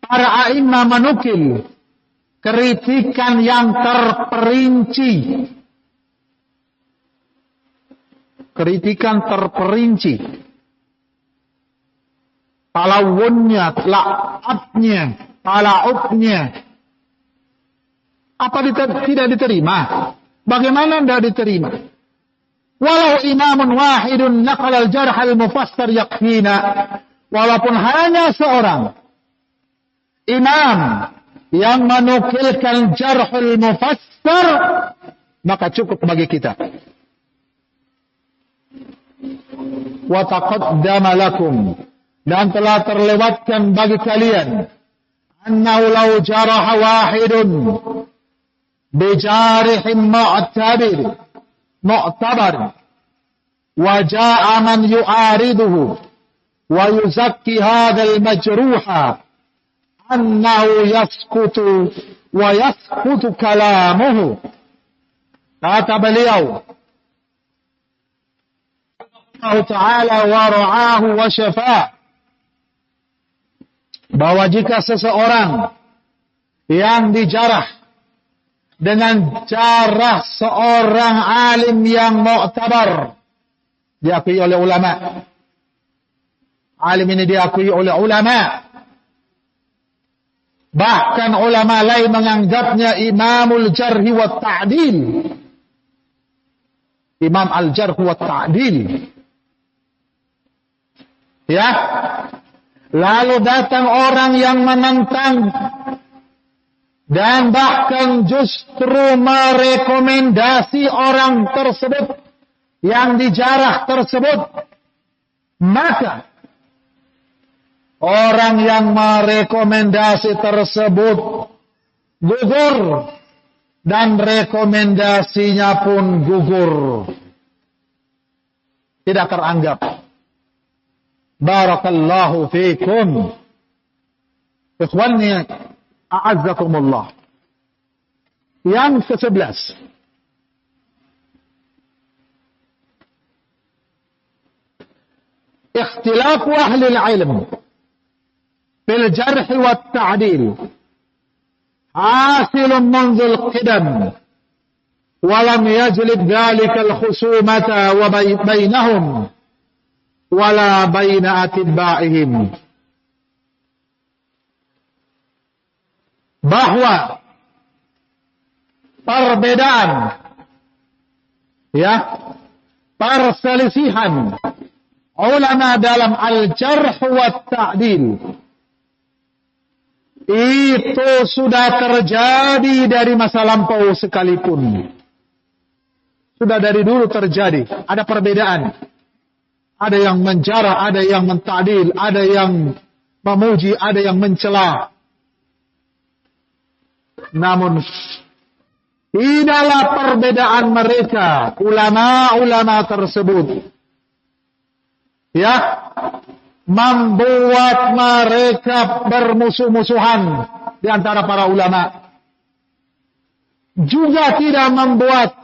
para a'immah menukil kritikan yang terperinci, kritikan terperinci, talawunnya, la'abnya, tala'ubnya, apa tidak diterima? Bagaimana tidak diterima? Walau imamun wahidun naqal al-jarh al-mufassar yakfina, walaupun hanya seorang imam yang menukilkan jarhul mufassar, maka cukup bagi kita. Wa taqaddama lakum, dan telah terlewatkan bagi kalian, annahu law jaraha wahidun bijarihim mu'tabar wa jaa'a man yu'ariduhu wa yuzakki hadzal majruha annahu yaskutu wa yaskutu kalamuhu. Kata beliau, Allah Ta'ala wa ra'ahu wa syafa', bahwa jika seseorang yang dijarah dengan jarah seorang alim yang mu'tabar, diakui oleh ulama, alim ini diakui oleh ulama, bahkan ulama lain menganggapnya imamul jarhi wa ta'dil, imam al-jarh wa ta'dil. Ya, lalu datang orang yang menentang dan bahkan justru merekomendasi orang tersebut yang dijarah tersebut, maka orang yang merekomendasi tersebut gugur dan rekomendasinya pun gugur, tidak teranggap. Barakallahu fikum. Ikhwani a'azzakumullah. Yang ke-11, ikhtilafu ahli al-ilm fil jarh wa ta'dil hasilun منذ القدم ولم يجلب ذلك الخصومة وبينهم wala baina atiba'ihim, bahwa perbedaan, ya, perselisihan ulama dalam al-jarh wa ta'dil itu sudah terjadi dari masa lampau sekalipun. Sudah dari dulu terjadi, ada perbedaan. Ada yang menjarah, ada yang mentadil, ada yang memuji, ada yang mencela. Namun tidaklah perbedaan mereka, ulama-ulama tersebut, ya, membuat mereka bermusuh-musuhan di antara para ulama. Juga tidak membuat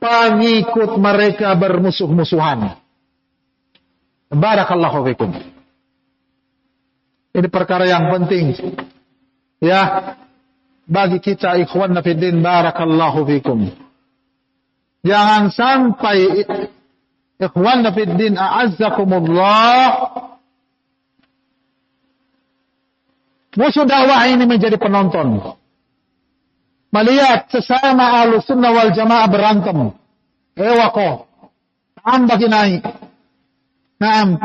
pengikut mereka bermusuh-musuhan. Barakallahu fikum. Ini perkara yang penting. Ya, bagi kita ikhwan fiddin, barakallahu fikum. Jangan sampai ikhwan fiddin a'azzakumullah, musuh dakwah ini menjadi penonton. Melihat sesama Ahlus Sunnah wal Jamaah berantem. Wako. Naam bagi naik. Naam.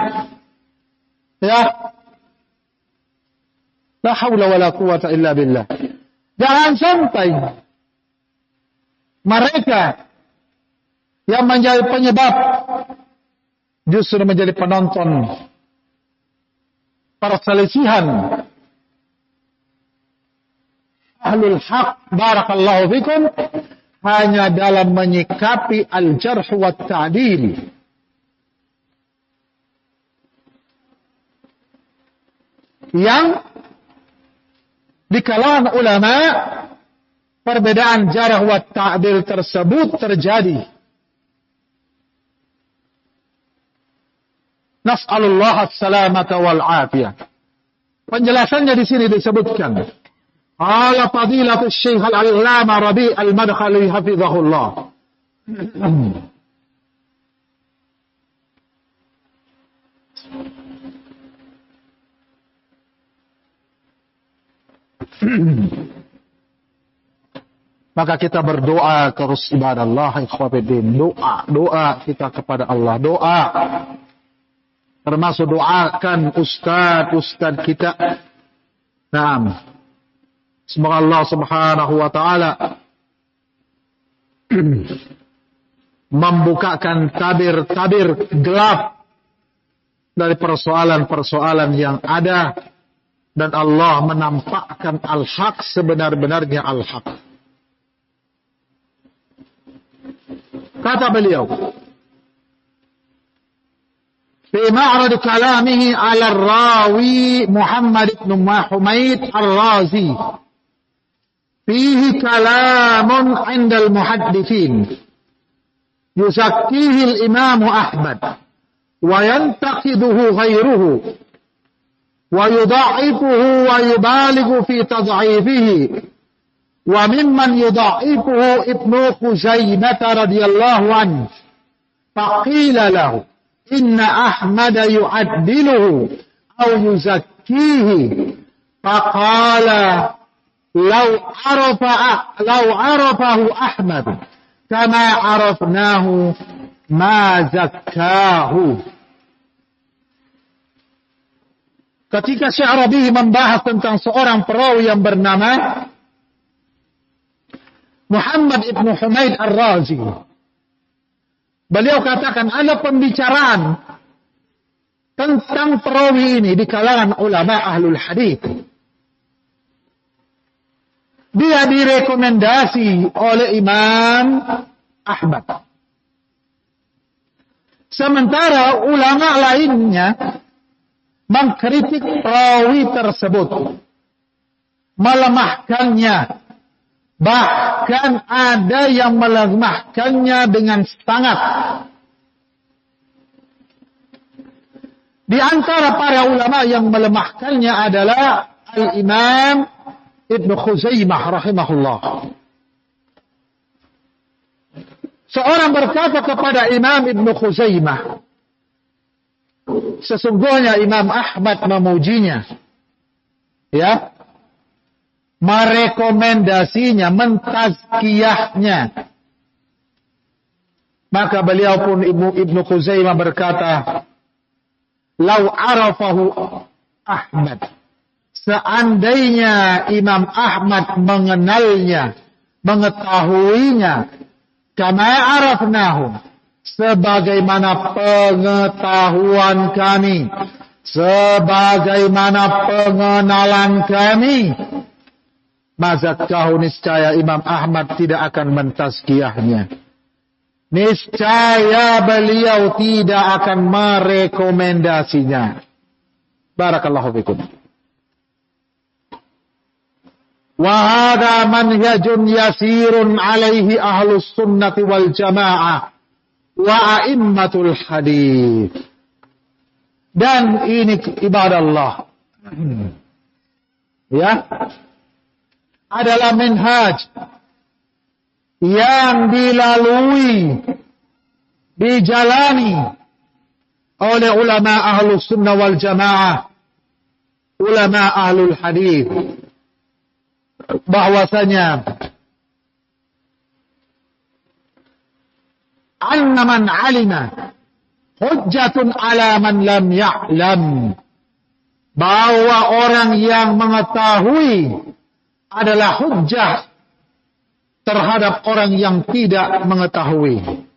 Ya. La hawla wa la quwata illa billah. Jangan sampai mereka yang menjadi penyebab justru menjadi penonton perselisihan ahlul haq, barakallahu fikum, hanya dalam menyikapi al-jarh wa ta'dil. Yang di kalangan ulama, perbedaan jarh wa ta'dil tersebut terjadi. Nas'alullah as-salamata wal afiyah. Penjelasannya di sini disebutkan. Ala fadilatul Syekh Al-Allamah Rabi' Al-Madkhali hafizahullah. Maka kita berdoa terus ibadah Allah, ikhwatiddin. Doa kita kepada Allah. Doa. Termasuk doakan ustaz kita. Naam. Semoga Allah Subhanahu wa taala membukakan tabir-tabir gelap dari persoalan-persoalan yang ada dan Allah menampakkan al-haq sebenar-benarnya al-haq. Kata beliau, fi ma'rad kalamihi 'ala ar-rawi Muhammad ibn Humaid ar-Razi, fihi kalamun 'inda al-muhaddithin yuzakkihi al-Imam Ahmad wa yantaqiduhu ghayruhu wa yudha'ifuhu wa yubalighu fi tad'ifihi wa mimman yudha'ifuhu Ibnu Khuzaimah radhiyallahu anhu faqila lahu inna Ahmad yu'addiluhu aw yuzakkihi faqala law arafahu Ahmad kama arafnahu ma zakkahu. Ketika Sya'rabi membahas tentang seorang perawi yang bernama Muhammad ibn Humaid ar-Razi, beliau katakan ada pembicaraan tentang perawi ini di kalangan ulama ahlul hadith. Dia direkomendasi oleh Imam Ahmad. Sementara ulama lainnya mengkritik perawi tersebut, melemahkannya. Bahkan ada yang melemahkannya dengan sangat. Di antara para ulama yang melemahkannya adalah Al-Imam Ibnu Khuzaimah rahimahullah. Seorang berkata kepada Imam Ibnu Khuzaimah, sesungguhnya Imam Ahmad memujinya, ya, merekomendasinya, mentazkiyahnya. Maka beliau pun Ibnu Khuzaimah berkata, "Lau arafahu Ahmad." Seandainya Imam Ahmad mengenalnya, mengetahuinya, kama arafnahu, sebagaimana pengetahuan kami, sebagaimana pengenalan kami, mazakkahu, niscaya Imam Ahmad tidak akan mentazkiyahnya. Niscaya beliau tidak akan merekomendasinya. Barakallahu fikum. Wa hadha manhajun yasirun alaihi ahlus sunnati wal jamaah wa a'immatul hadith. Dan ini ibadah Allah. Ya. Adalah manhaj yang dilalui, dijalani oleh ulama ahlus sunnah wal jamaah, ulama ahlul hadith, bahwasanya anna man alima hujjatun ala man lam ya'lam, bahwa orang yang mengetahui adalah hujjah terhadap orang yang tidak mengetahui.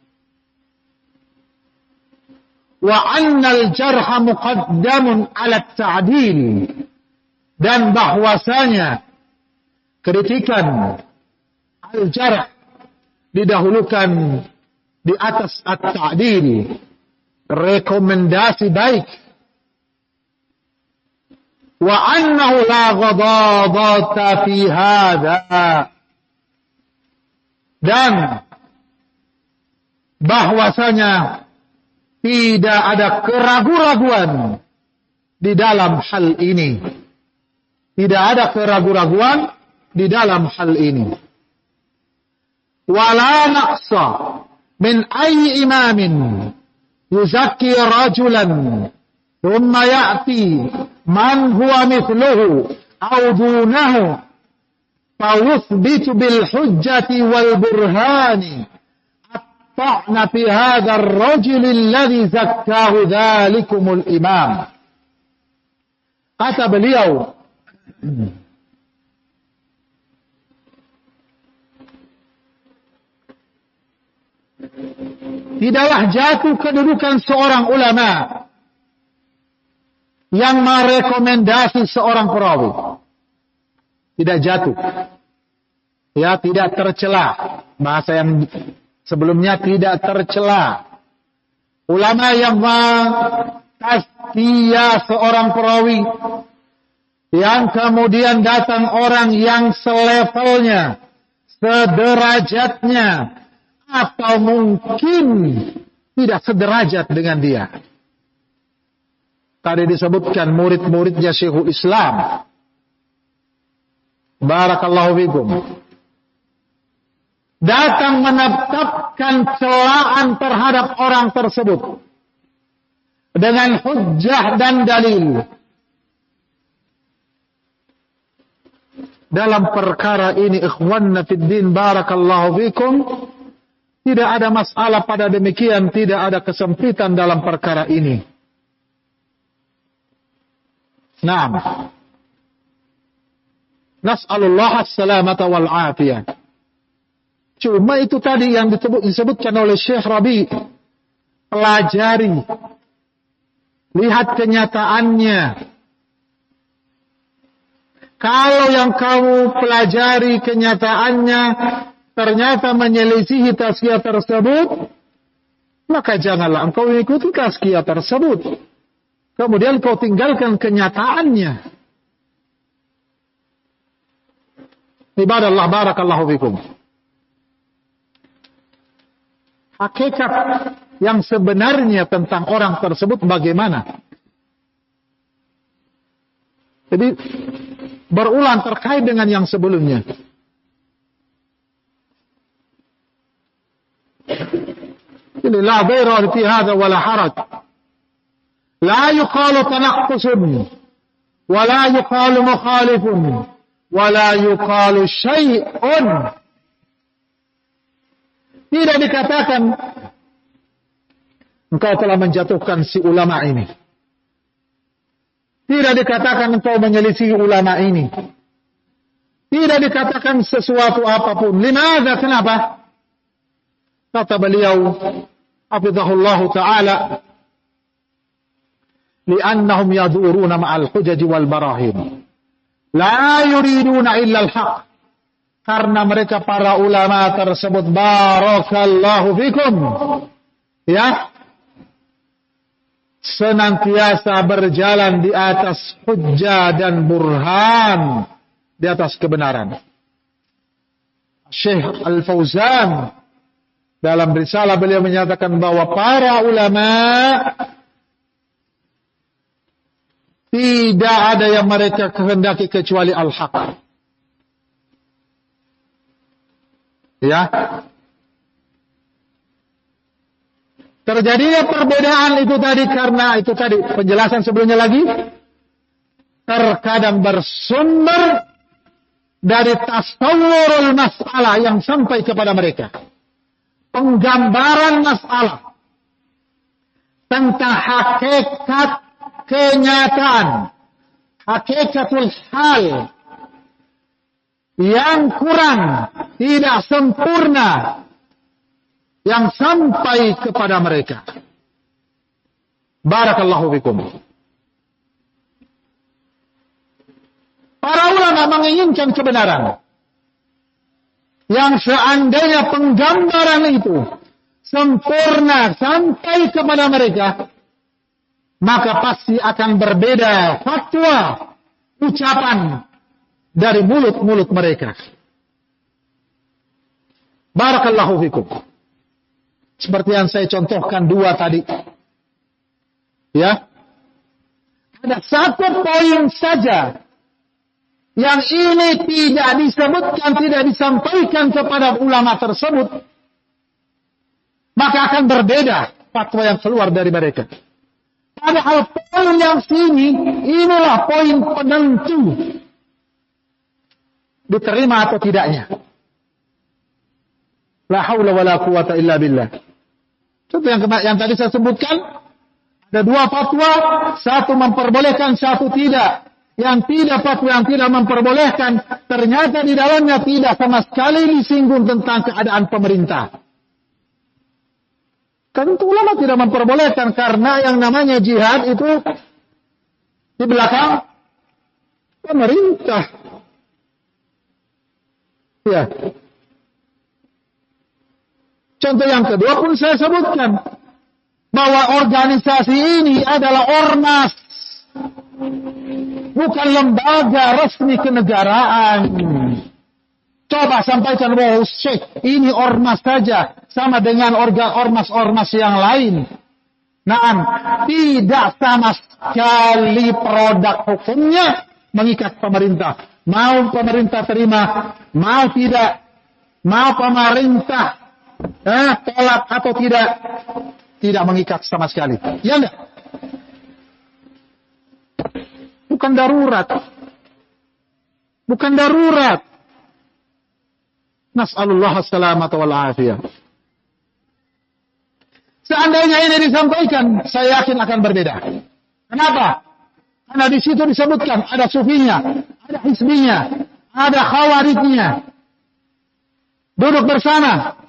Wa annal jarha muqaddamun ala ta'dil, dan bahwasanya kritikan al-jarh didahulukan di atas at-ta'dil, rekomendasi baik. Wa annahu la ghadadata fi hadha, dan bahwasanya tidak ada keraguan-raguan di dalam hal ini. Tidak ada keraguan-raguan di dalam hal ini. Wala naqsa min ayyi imamin yuzakki rajulan thumma ya'ti man huwa mithluhu aw dunahu fayuthbitu bil hujjati wal burhani at-ta'na fi hadha ar-rajul alladhi zakkahu dhalikumul imam. Kata beliau, tidaklah jatuh kedudukan seorang ulama yang merekomendasi seorang perawi. Tidak jatuh. Ya, tidak tercela. Bahasa yang sebelumnya tidak tercela. Ulama yang tazkiyah seorang perawi, yang kemudian datang orang yang selevelnya, sederajatnya, atau mungkin tidak sederajat dengan dia. Tadi disebutkan murid-muridnya Syekhul Islam. Barakallahu fikum. Datang menetapkan celaan terhadap orang tersebut dengan hujjah dan dalil. Dalam perkara ini, ikhwanna fid din, barakallahu fikum, tidak ada masalah pada demikian, tidak ada kesempitan dalam perkara ini. Naam. Nas'alullah as-salamata wal afiyah. Cuma itu tadi yang disebutkan oleh Syekh Rabi. Pelajari. Lihat kenyataannya. Kalau yang kamu pelajari kenyataannya ternyata menyelisihi tazkiyah tersebut, maka janganlah engkau mengikuti tazkiyah tersebut. Kemudian kau tinggalkan kenyataannya. Ibadallah, barakallahu fikum. Hakikat yang sebenarnya tentang orang tersebut bagaimana? Jadi berulang terkait dengan yang sebelumnya. Ini la dhaira fi hadha wala haraj. La yuqalu tanaqqusun wa la yuqalu mukhalifun wa la yuqalu syai'un. Tidak dikatakan engkau telah menjatuhkan si ulama ini. Tidak dikatakan engkau menyelisih ulama ini. Tidak dikatakan sesuatu apapun. Limadha? Kenapa? Kata beliau, hafizahullahu ta'ala, li'annahum yaduruna ma'al hujaj wal barahin. La yuriduna illa al-haq. Karena mereka para ulama tersebut, barakallahu fikum, ya, senantiasa berjalan di atas hujjah dan burhan, di atas kebenaran. Syekh Al-Fauzan dalam risalah beliau menyatakan bahwa para ulama tidak ada yang mereka kehendaki kecuali al-haq. Ya. Terjadinya perbedaan itu tadi karena itu tadi penjelasan sebelumnya lagi terkadang bersumber dari tasawwurul masalah yang sampai kepada mereka. Penggambaran masalah tentang hakikat kenyataan, hakikatul hal yang kurang, tidak sempurna yang sampai kepada mereka. Barakallahu fikum. Para ulama menginginkan kebenaran. Yang seandainya penggambaran itu sempurna sampai kepada mereka, maka pasti akan berbeda fatwa, ucapan dari mulut-mulut mereka. Barakallahu fikum. Seperti yang saya contohkan dua tadi. Ya. Ada satu poin saja yang ini tidak disebutkan, tidak disampaikan kepada ulama tersebut, maka akan berbeda fatwa yang keluar dari mereka. Padahal poin yang sini, inilah poin penentu diterima atau tidaknya. La haula wa la quwata illa billah. Contoh yang tadi saya sebutkan, ada dua fatwa, satu memperbolehkan, satu tidak. Yang tidak fatwa yang tidak memperbolehkan, ternyata di dalamnya tidak sama sekali disinggung tentang keadaan pemerintah. Kan itu ulama tidak memperbolehkan karena yang namanya jihad itu di belakang pemerintah. Ya. Contoh yang kedua pun saya sebutkan bahwa organisasi ini adalah ormas, bukan lembaga resmi kenegaraan. Coba sampaikan bahwa Syekh, ini ormas saja, sama dengan ormas-ormas yang lain. Nah, tidak sama sekali produk hukumnya mengikat pemerintah. Mau pemerintah terima, mau tidak, mau pemerintah tolak atau tidak mengikat sama sekali. Ya enggak? Bukan darurat. Bukan darurat. Nas'alullah as-salamata wal afiyah. Seandainya ini disampaikan, saya yakin akan berbeda. Kenapa? Karena di situ disebutkan ada sufinya, ada hizbinya, ada khawarijnya. Duduk bersama.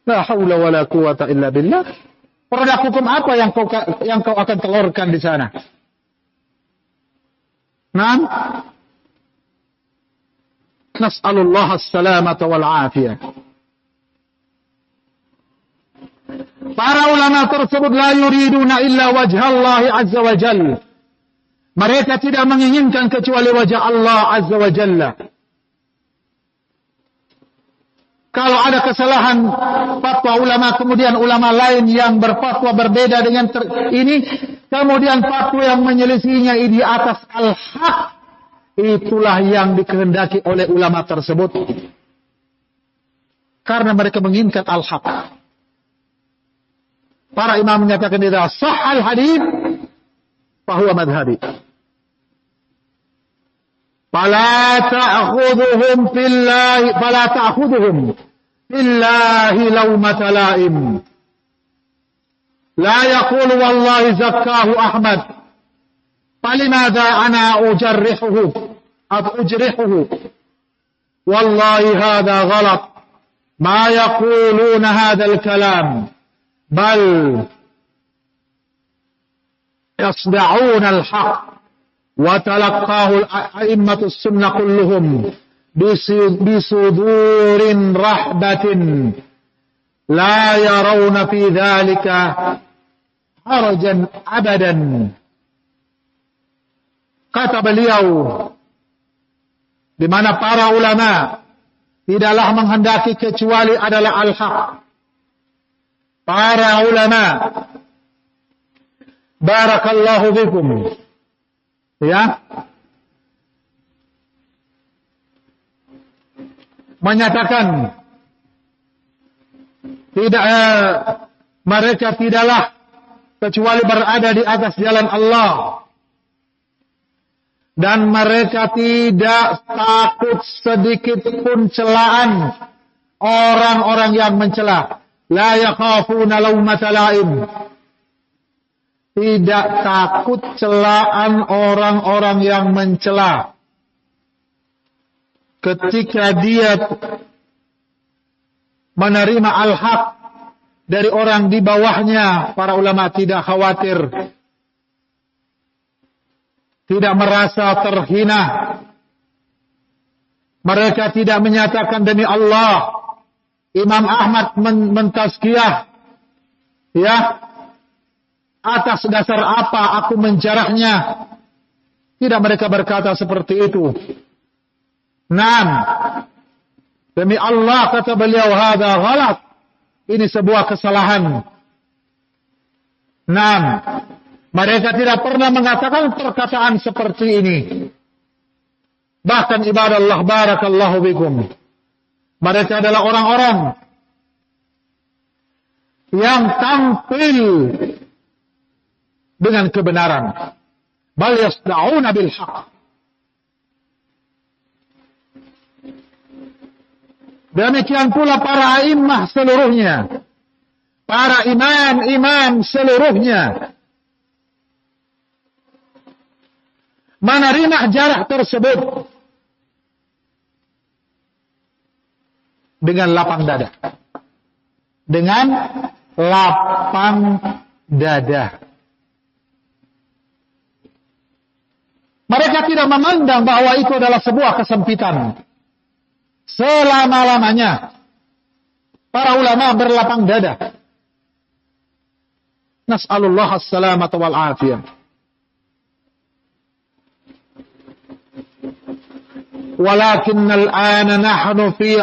La haula wa la quwata illa billah. Produk hukum apa yang kau akan telurkan di sana? Naam. Nas'alullah as-salamata wal afiyah. Para ulama tersebut la yuriduna illa wajha Allah azza wa jalla. Mereka tidak menginginkan kecuali wajah Allah azza wa jalla. Kalau ada kesalahan fatwa ulama, kemudian ulama lain yang berfatwa berbeda dengan ini, kemudian fatwa yang menyelisihinya di atas al-haq, itulah yang dikehendaki oleh ulama tersebut. Karena mereka menginginkan al-haq. Para imam menyatakan idza sahha al-hadits fahuwa madhhabi. Fala ta'khudhuhum billahi lawmata la'im. La yaqulu wallahi zakkahu Ahmad. Falimadha ana ujrihuhu. Wallahi hadha ghalat. Ma yaquluna hadha al-kalam. بل يصدعون الحق وتلقاه أئمة السنة كلهم بصدور رحبة لا يرون في ذلك حرجا أبدا. Kata beliau, di mana para ulama tidaklah menghendaki kecuali adalah al-haq. Para ulama, barakallahu bikum, ya, menyatakan tidak, mereka tidaklah kecuali berada di atas jalan Allah, dan mereka tidak takut sedikit pun celaan orang-orang yang mencela. La yakhafuna laumata laim. Tidak takut celaan orang-orang yang mencela. Ketika dia menerima al-haq dari orang di bawahnya, para ulama tidak khawatir, tidak merasa terhina. Mereka tidak menyatakan demi Allah. Imam Ahmad mentazkiyah, ya, atas dasar apa aku menjarahnya. Tidak mereka berkata seperti itu. Naam, demi Allah, kata beliau, hadza ghalat. Ini sebuah kesalahan. Naam, mereka tidak pernah mengatakan perkataan seperti ini. Bahkan ibadallah, barakallahu bikum, mereka adalah orang-orang yang tampil dengan kebenaran. Bal yasda'una bil haqq. Demikian pula para a'immah seluruhnya, para imam-imam seluruhnya menerima jarah tersebut dengan lapang dada. Dengan lapang dada. Mereka tidak memandang bahwa itu adalah sebuah kesempitan. Selama-lamanya para ulama berlapang dada. Nas'alullah as-salamata wal afiyah. Walakin al-ana nahnu fi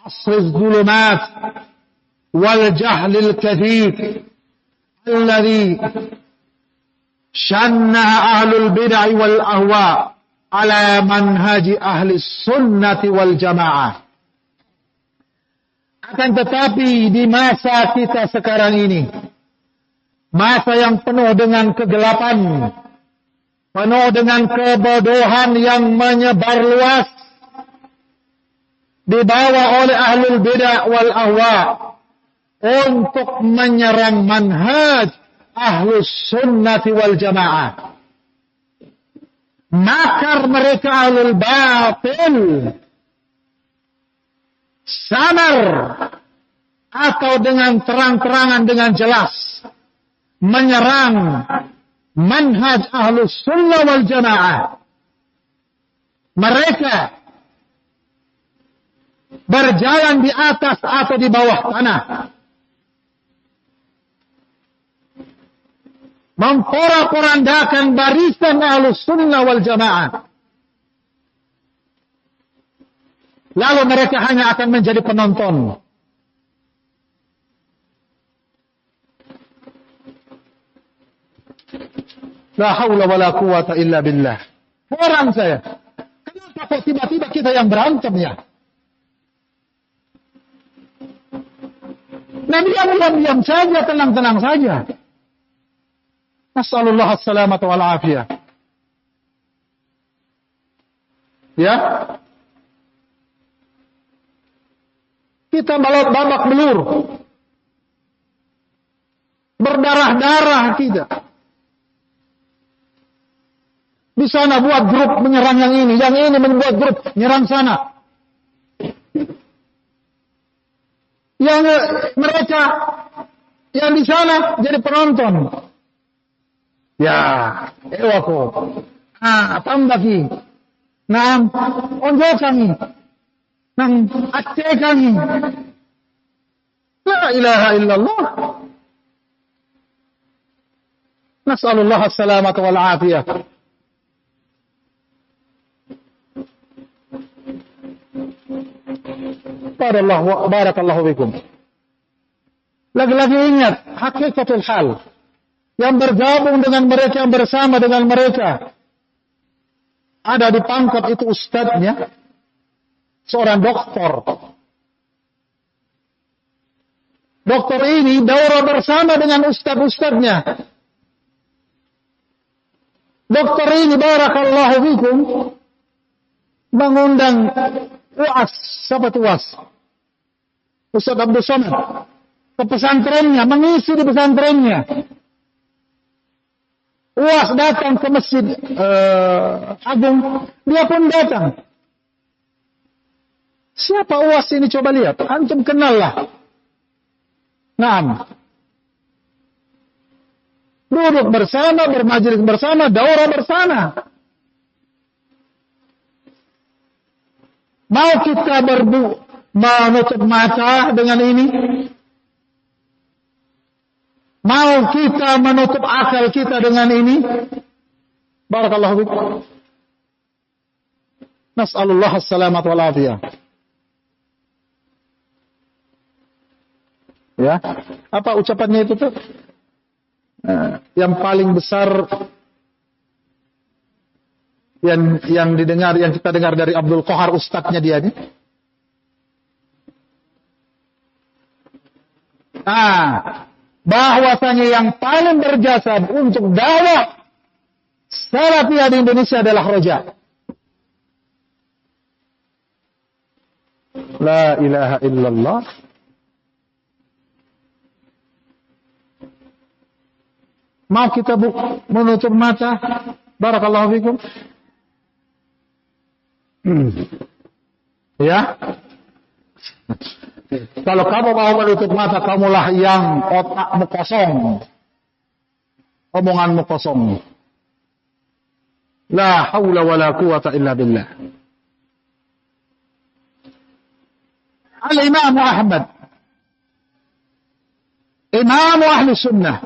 عصر الظلمات والجهل الكثير الذي شنع أهل البدع والأهواء على منهج أهل السنة والجماعة. Akan tetapi di masa kita sekarang ini, masa yang penuh dengan kegelapan, penuh dengan kebodohan yang menyebar luas, dibawa oleh ahlul bid'ah wal ahwa untuk menyerang manhaj ahlus sunnati wal jamaah. Makar mereka ahlul batil samar atau dengan terang-terangan, dengan jelas menyerang manhaj ahlus sunnah wal jamaah. Mereka berjalan di atas atau di bawah tanah, memporak-porandakan barisan ahlus sunnah wal jamaah. Lalu mereka hanya akan menjadi penonton. La haula wala quwata illa billah. Heran saya, kenapa kok tiba-tiba kita yang berantem ya? Nah, diam-diam saja, tenang-tenang saja. Nas'alullah as-salamata wal afiyah. Ya. Kita babak belur. Berdarah-darah kita. Di sana buat grup menyerang yang ini membuat grup menyerang sana. Yang mereka yang di sana jadi penonton. Ya, ewako. Tambaki. Nang onjo kami. Nang acce kami. La ilaha illallah. Nas'alullah as-salamata wal afiyah. Barakallahu fikum. Lagi-lagi ingat hakikatul hal. Yang bergabung dengan mereka, yang bersama dengan mereka. Ada di pangkat itu ustadznya, seorang doktor. Dokter ini daurah bersama dengan ustadz-ustadznya. Dokter ini barakallahu fikum mengundang UAS, siapa itu UAS? Ustadz Abdul Somad ke pesantrennya, mengisi di pesantrennya. UAS datang ke Masjid Agung, dia pun datang. Siapa UAS ini, coba lihat, antum kenal lah. Naam. Duduk bersama, bermajelis bersama, daurah bersama. Mau kita menutup mata dengan ini? Mau kita menutup akal kita dengan ini? Barakallahu fikum. Nas'alullah as-salamat wal afiyah. Ya, apa ucapannya itu tuh? Yang paling besar yang didengar, yang kita dengar dari Abdul Qahar, ustadznya dia nih. Bahwasanya yang paling berjasa untuk dakwah salafiyah di Indonesia adalah Roja. La ilaha illallah. Mau kita menutup mata? Barakallahu fikum. Ya. Kalau kamu mau menutup mata, kamulah yang otakmu kosong. Omonganmu kosong. La haula wa la quwata illa billah. Al-Imam Ahmad, Imam Ahli Sunnah,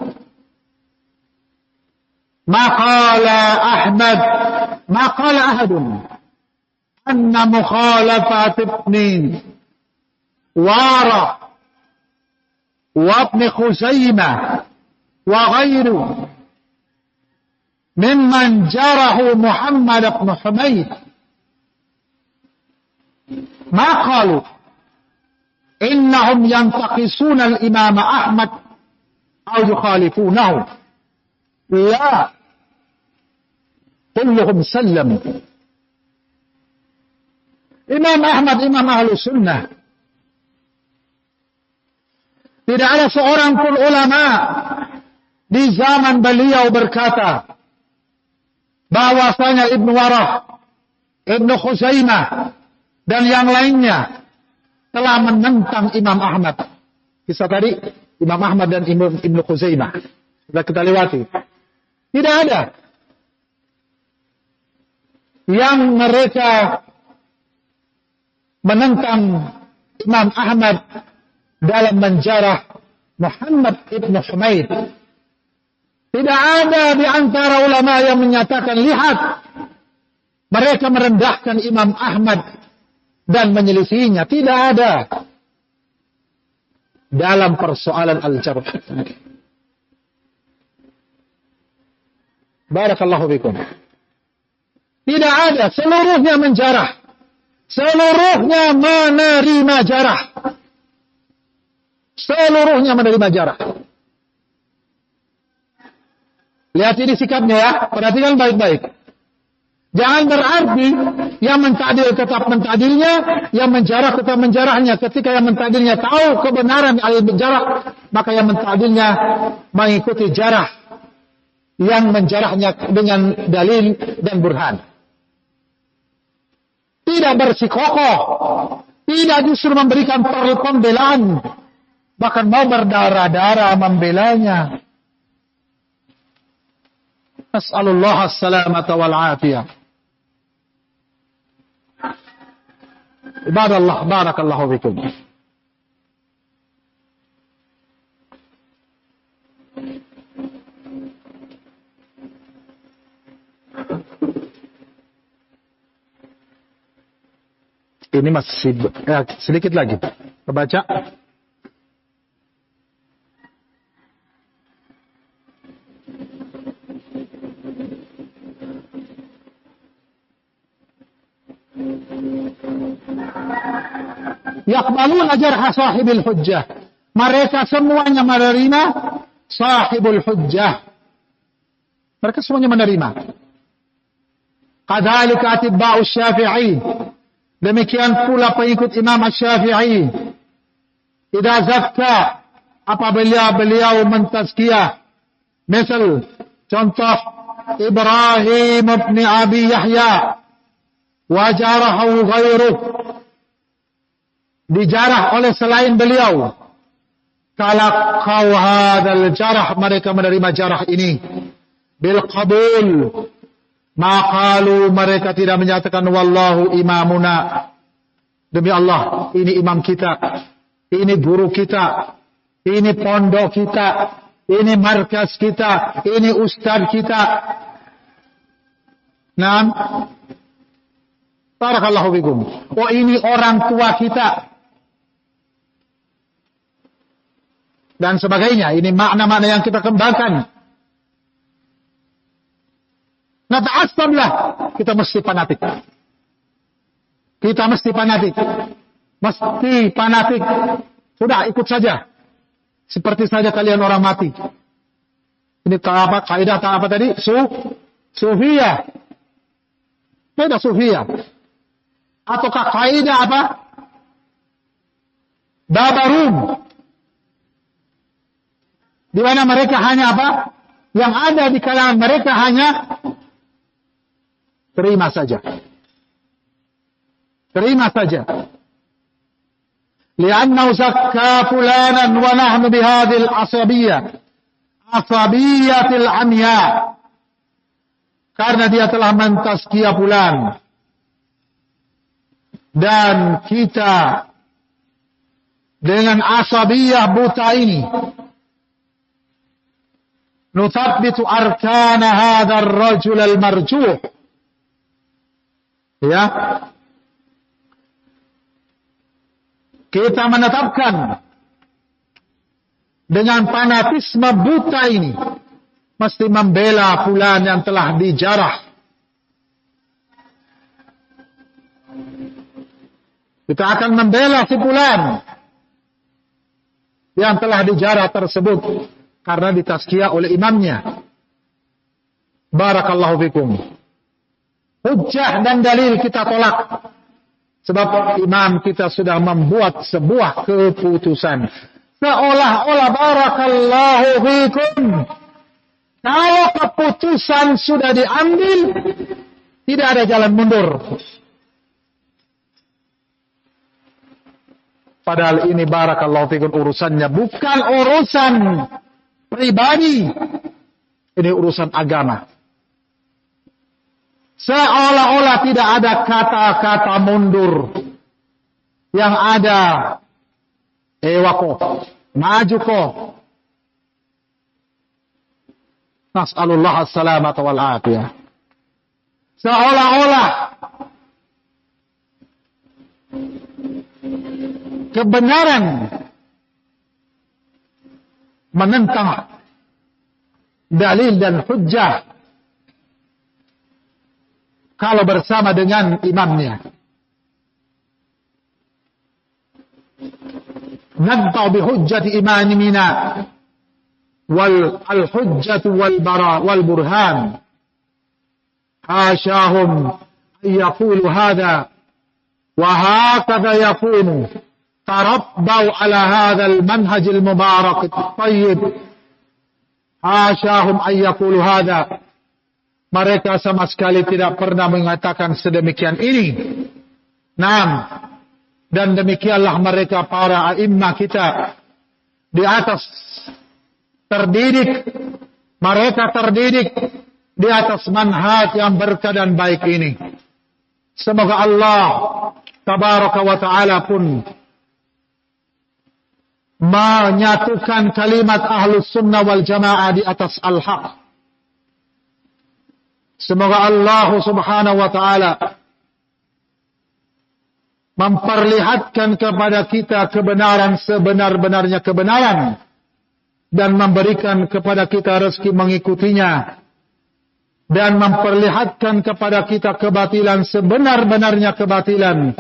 ما قال أحمد ما قال أحد أن مخالفة ابن وارى وابن خزيمة وغيره ممن جرحوا محمد بن حميد ما قالوا إنهم ينتقصون الإمام أحمد أو يخالفونه. لا، كلهم سلم. Imam Ahmad, Imam Ahlu Sunnah, tidak ada seorang pun ulama di zaman beliau berkata bahwasanya Ibnu Warah, Ibnu Khuzaimah dan yang lainnya telah menentang Imam Ahmad. Kisah tadi Imam Ahmad dan Ibnu Khuzaimah sudah kita lewati. Tidak ada yang mereka menentang Imam Ahmad dalam menjarah Muhammad ibn Humaid. Tidak ada di antara ulama yang menyatakan, lihat, mereka merendahkan Imam Ahmad dan menyelisihinya. Tidak ada dalam persoalan al-jarh. Barakallahu fikum. Tidak ada, seluruhnya menjarah. Seluruhnya menerima jarah. Seluruhnya menerima jarah. Lihat ini sikapnya ya, perhatikan baik-baik. Jangan berarti yang mentakdil tetap mentakdilnya, yang menjarah tetap menjarahnya. Ketika yang mentakdilnya tahu kebenaran al-jarah, maka yang mentakdilnya mengikuti jarah yang menjarahnya dengan dalil dan burhan. Tidak bersikokoh, tidak justru memberikan pembelaan, bahkan mau berdarah-darah membelanya. Nas'alullah as-salamata wal afiyah. Ibadallah, barakallahu fikum. Ini masih sedikit lagi. Baca. Yaqbaluna jarha sahibil hujjah. Mereka semuanya menerima sahibul hujjah. Mereka semuanya menerima. Kadzalika atba'u Syafi'i. Demikian pula pengikut Imam Syafi'i. Idza zakka, apabila beliau mentazkiyah. Misal contoh Ibrahim bin Abi Yahya wa jarahu ghairuh, dijarah oleh selain beliau. Talaqaw hadzal jarh, mereka menerima jarah ini bil qabul. Maqalu, mereka tidak menyatakan wallahu imamuna, demi Allah ini imam kita, ini guru kita, ini pondok kita, ini markas kita, ini ustaz kita. Naam, barakallahu fikum. Oh, ini orang tua kita dan sebagainya. Ini makna-makna yang kita kembangkan. Nata'assablah, kita mesti fanatik. Kita mesti fanatik. Mesti fanatik. Sudah, ikut saja. Seperti saja kalian orang mati. Ini apa? Kaidah apa tadi? Sufiyah. Kaidah Sufiyah. Ataukah kaidah apa? Babarum. Di mana mereka hanya apa? Yang ada di kalangan mereka hanya terima saja. Terima saja. Li'annahu zakka fulanan wa nahnu bihadhil asabiyyah. Asabiyatil amya. Karena dia telah mentazkiyah fulan. Dan kita dengan asabiyah buta ini nuthabbitu arkana hadzal rajul al-marjuh. Ya, kita menetapkan dengan fanatisme buta ini mesti membela fulan yang telah dijarah. Kita akan membela si fulan yang telah dijarah tersebut karena ditazkiyah oleh imamnya. Barakallahu fikum. Hujjah dan dalil kita tolak. Sebab imam kita sudah membuat sebuah keputusan. Seolah-olah barakallahu fikum. Kalau keputusan sudah diambil, tidak ada jalan mundur. Padahal ini barakallahu fikum urusannya bukan urusan pribadi. Ini urusan agama. Seolah-olah tidak ada kata-kata mundur. Yang ada ewako, maju ko. Nas'alullah as-salamata wal afiyah. Seolah-olah kebenaran menentang dalil dan hujjah kalau bersama dengan imamnya. Nabta'u bihujjati imamina wal hujjatu wal burhan. Hasyahum yaqulu hadha wa hakadha yakunu tarabbau ala hadha al manhaj al mubarak al tayyib. Hasyahum yaqulu hadha. Mereka sama sekali tidak pernah mengatakan sedemikian ini. Naam. Dan demikianlah mereka para a'immah kita di atas terdidik. Mereka terdidik di atas manhaj yang berkah dan baik ini. Semoga Allah tabaraka wa ta'ala pun menyatukan kalimat ahlus sunnah wal jamaah di atas al-haq. Semoga Allah subhanahu wa ta'ala memperlihatkan kepada kita kebenaran sebenar-benarnya kebenaran, dan memberikan kepada kita rezeki mengikutinya, dan memperlihatkan kepada kita kebatilan sebenar-benarnya kebatilan,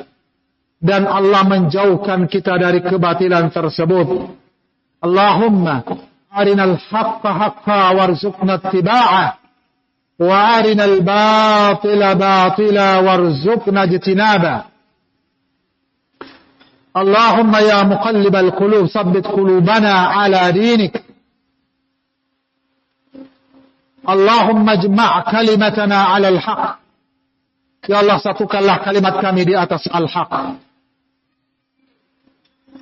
dan Allah menjauhkan kita dari kebatilan tersebut. Allahumma arinal haqqa haqqa warzuqna ittiba'ah, wa arinal batila batila warzuqna ijtinabah. Allahumma ya muqallibal qulub tsabbit qulubana ala dinik. Allahumma ijma' kalimatana ala al-haq. Ya Allah, satukanlah kalimat kami di atas al-haq.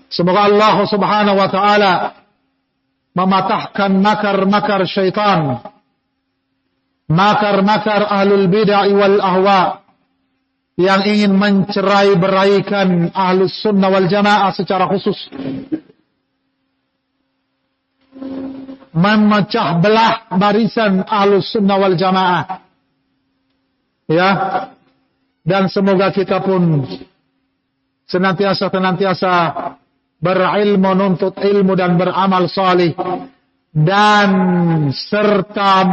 Semoga Allah Subhanahu wa taala mematahkan makar-makar syaitan, makar-makar ahlul bid'ah wal ahwa yang ingin mencerai-beraikan ahlus sunnah wal jamaah secara khusus, memecah belah barisan ahlus sunnah wal jamaah, ya. Dan semoga kita pun senantiasa berilmu, nuntut ilmu dan beramal salih, dan serta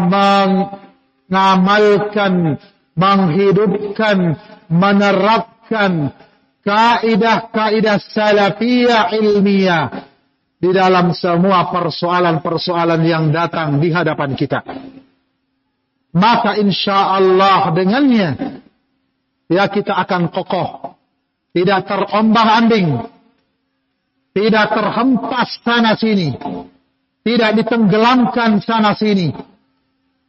mengamalkan, menghidupkan, menerapkan kaidah-kaidah salafiyah ilmiah di dalam semua persoalan-persoalan yang datang di hadapan kita. Maka insyaallah dengannya ya kita akan kokoh, tidak terombang-ambing, tidak terhempas sana sini, tidak ditenggelamkan sana sini,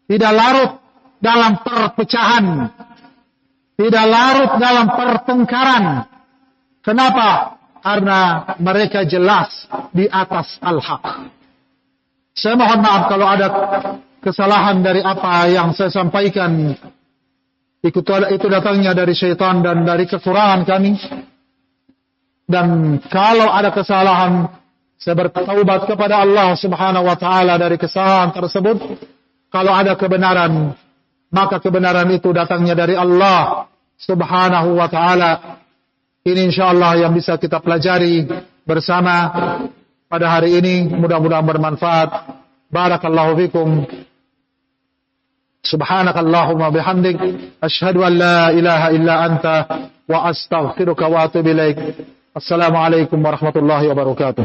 tidak larut dalam perpecahan, tidak larut dalam pertengkaran. Kenapa? Karena mereka jelas di atas al-haq. Saya mohon maaf kalau ada kesalahan dari apa yang saya sampaikan. Itu datangnya dari syaitan dan dari kekurangan kami. Dan kalau ada kesalahan, saya bertaubat kepada Allah Subhanahu wa taala dari kesalahan tersebut. Kalau ada kebenaran, maka kebenaran itu datangnya dari Allah Subhanahu wa taala. Ini insyaallah yang bisa kita pelajari bersama pada hari ini, mudah-mudahan bermanfaat. Barakallahu fikum. Subhanakallahumma bihamdik asyhadu an la ilaha illa anta wa astaghfiruka wa atubu ilaik. Assalamualaikum warahmatullahi wabarakatuh.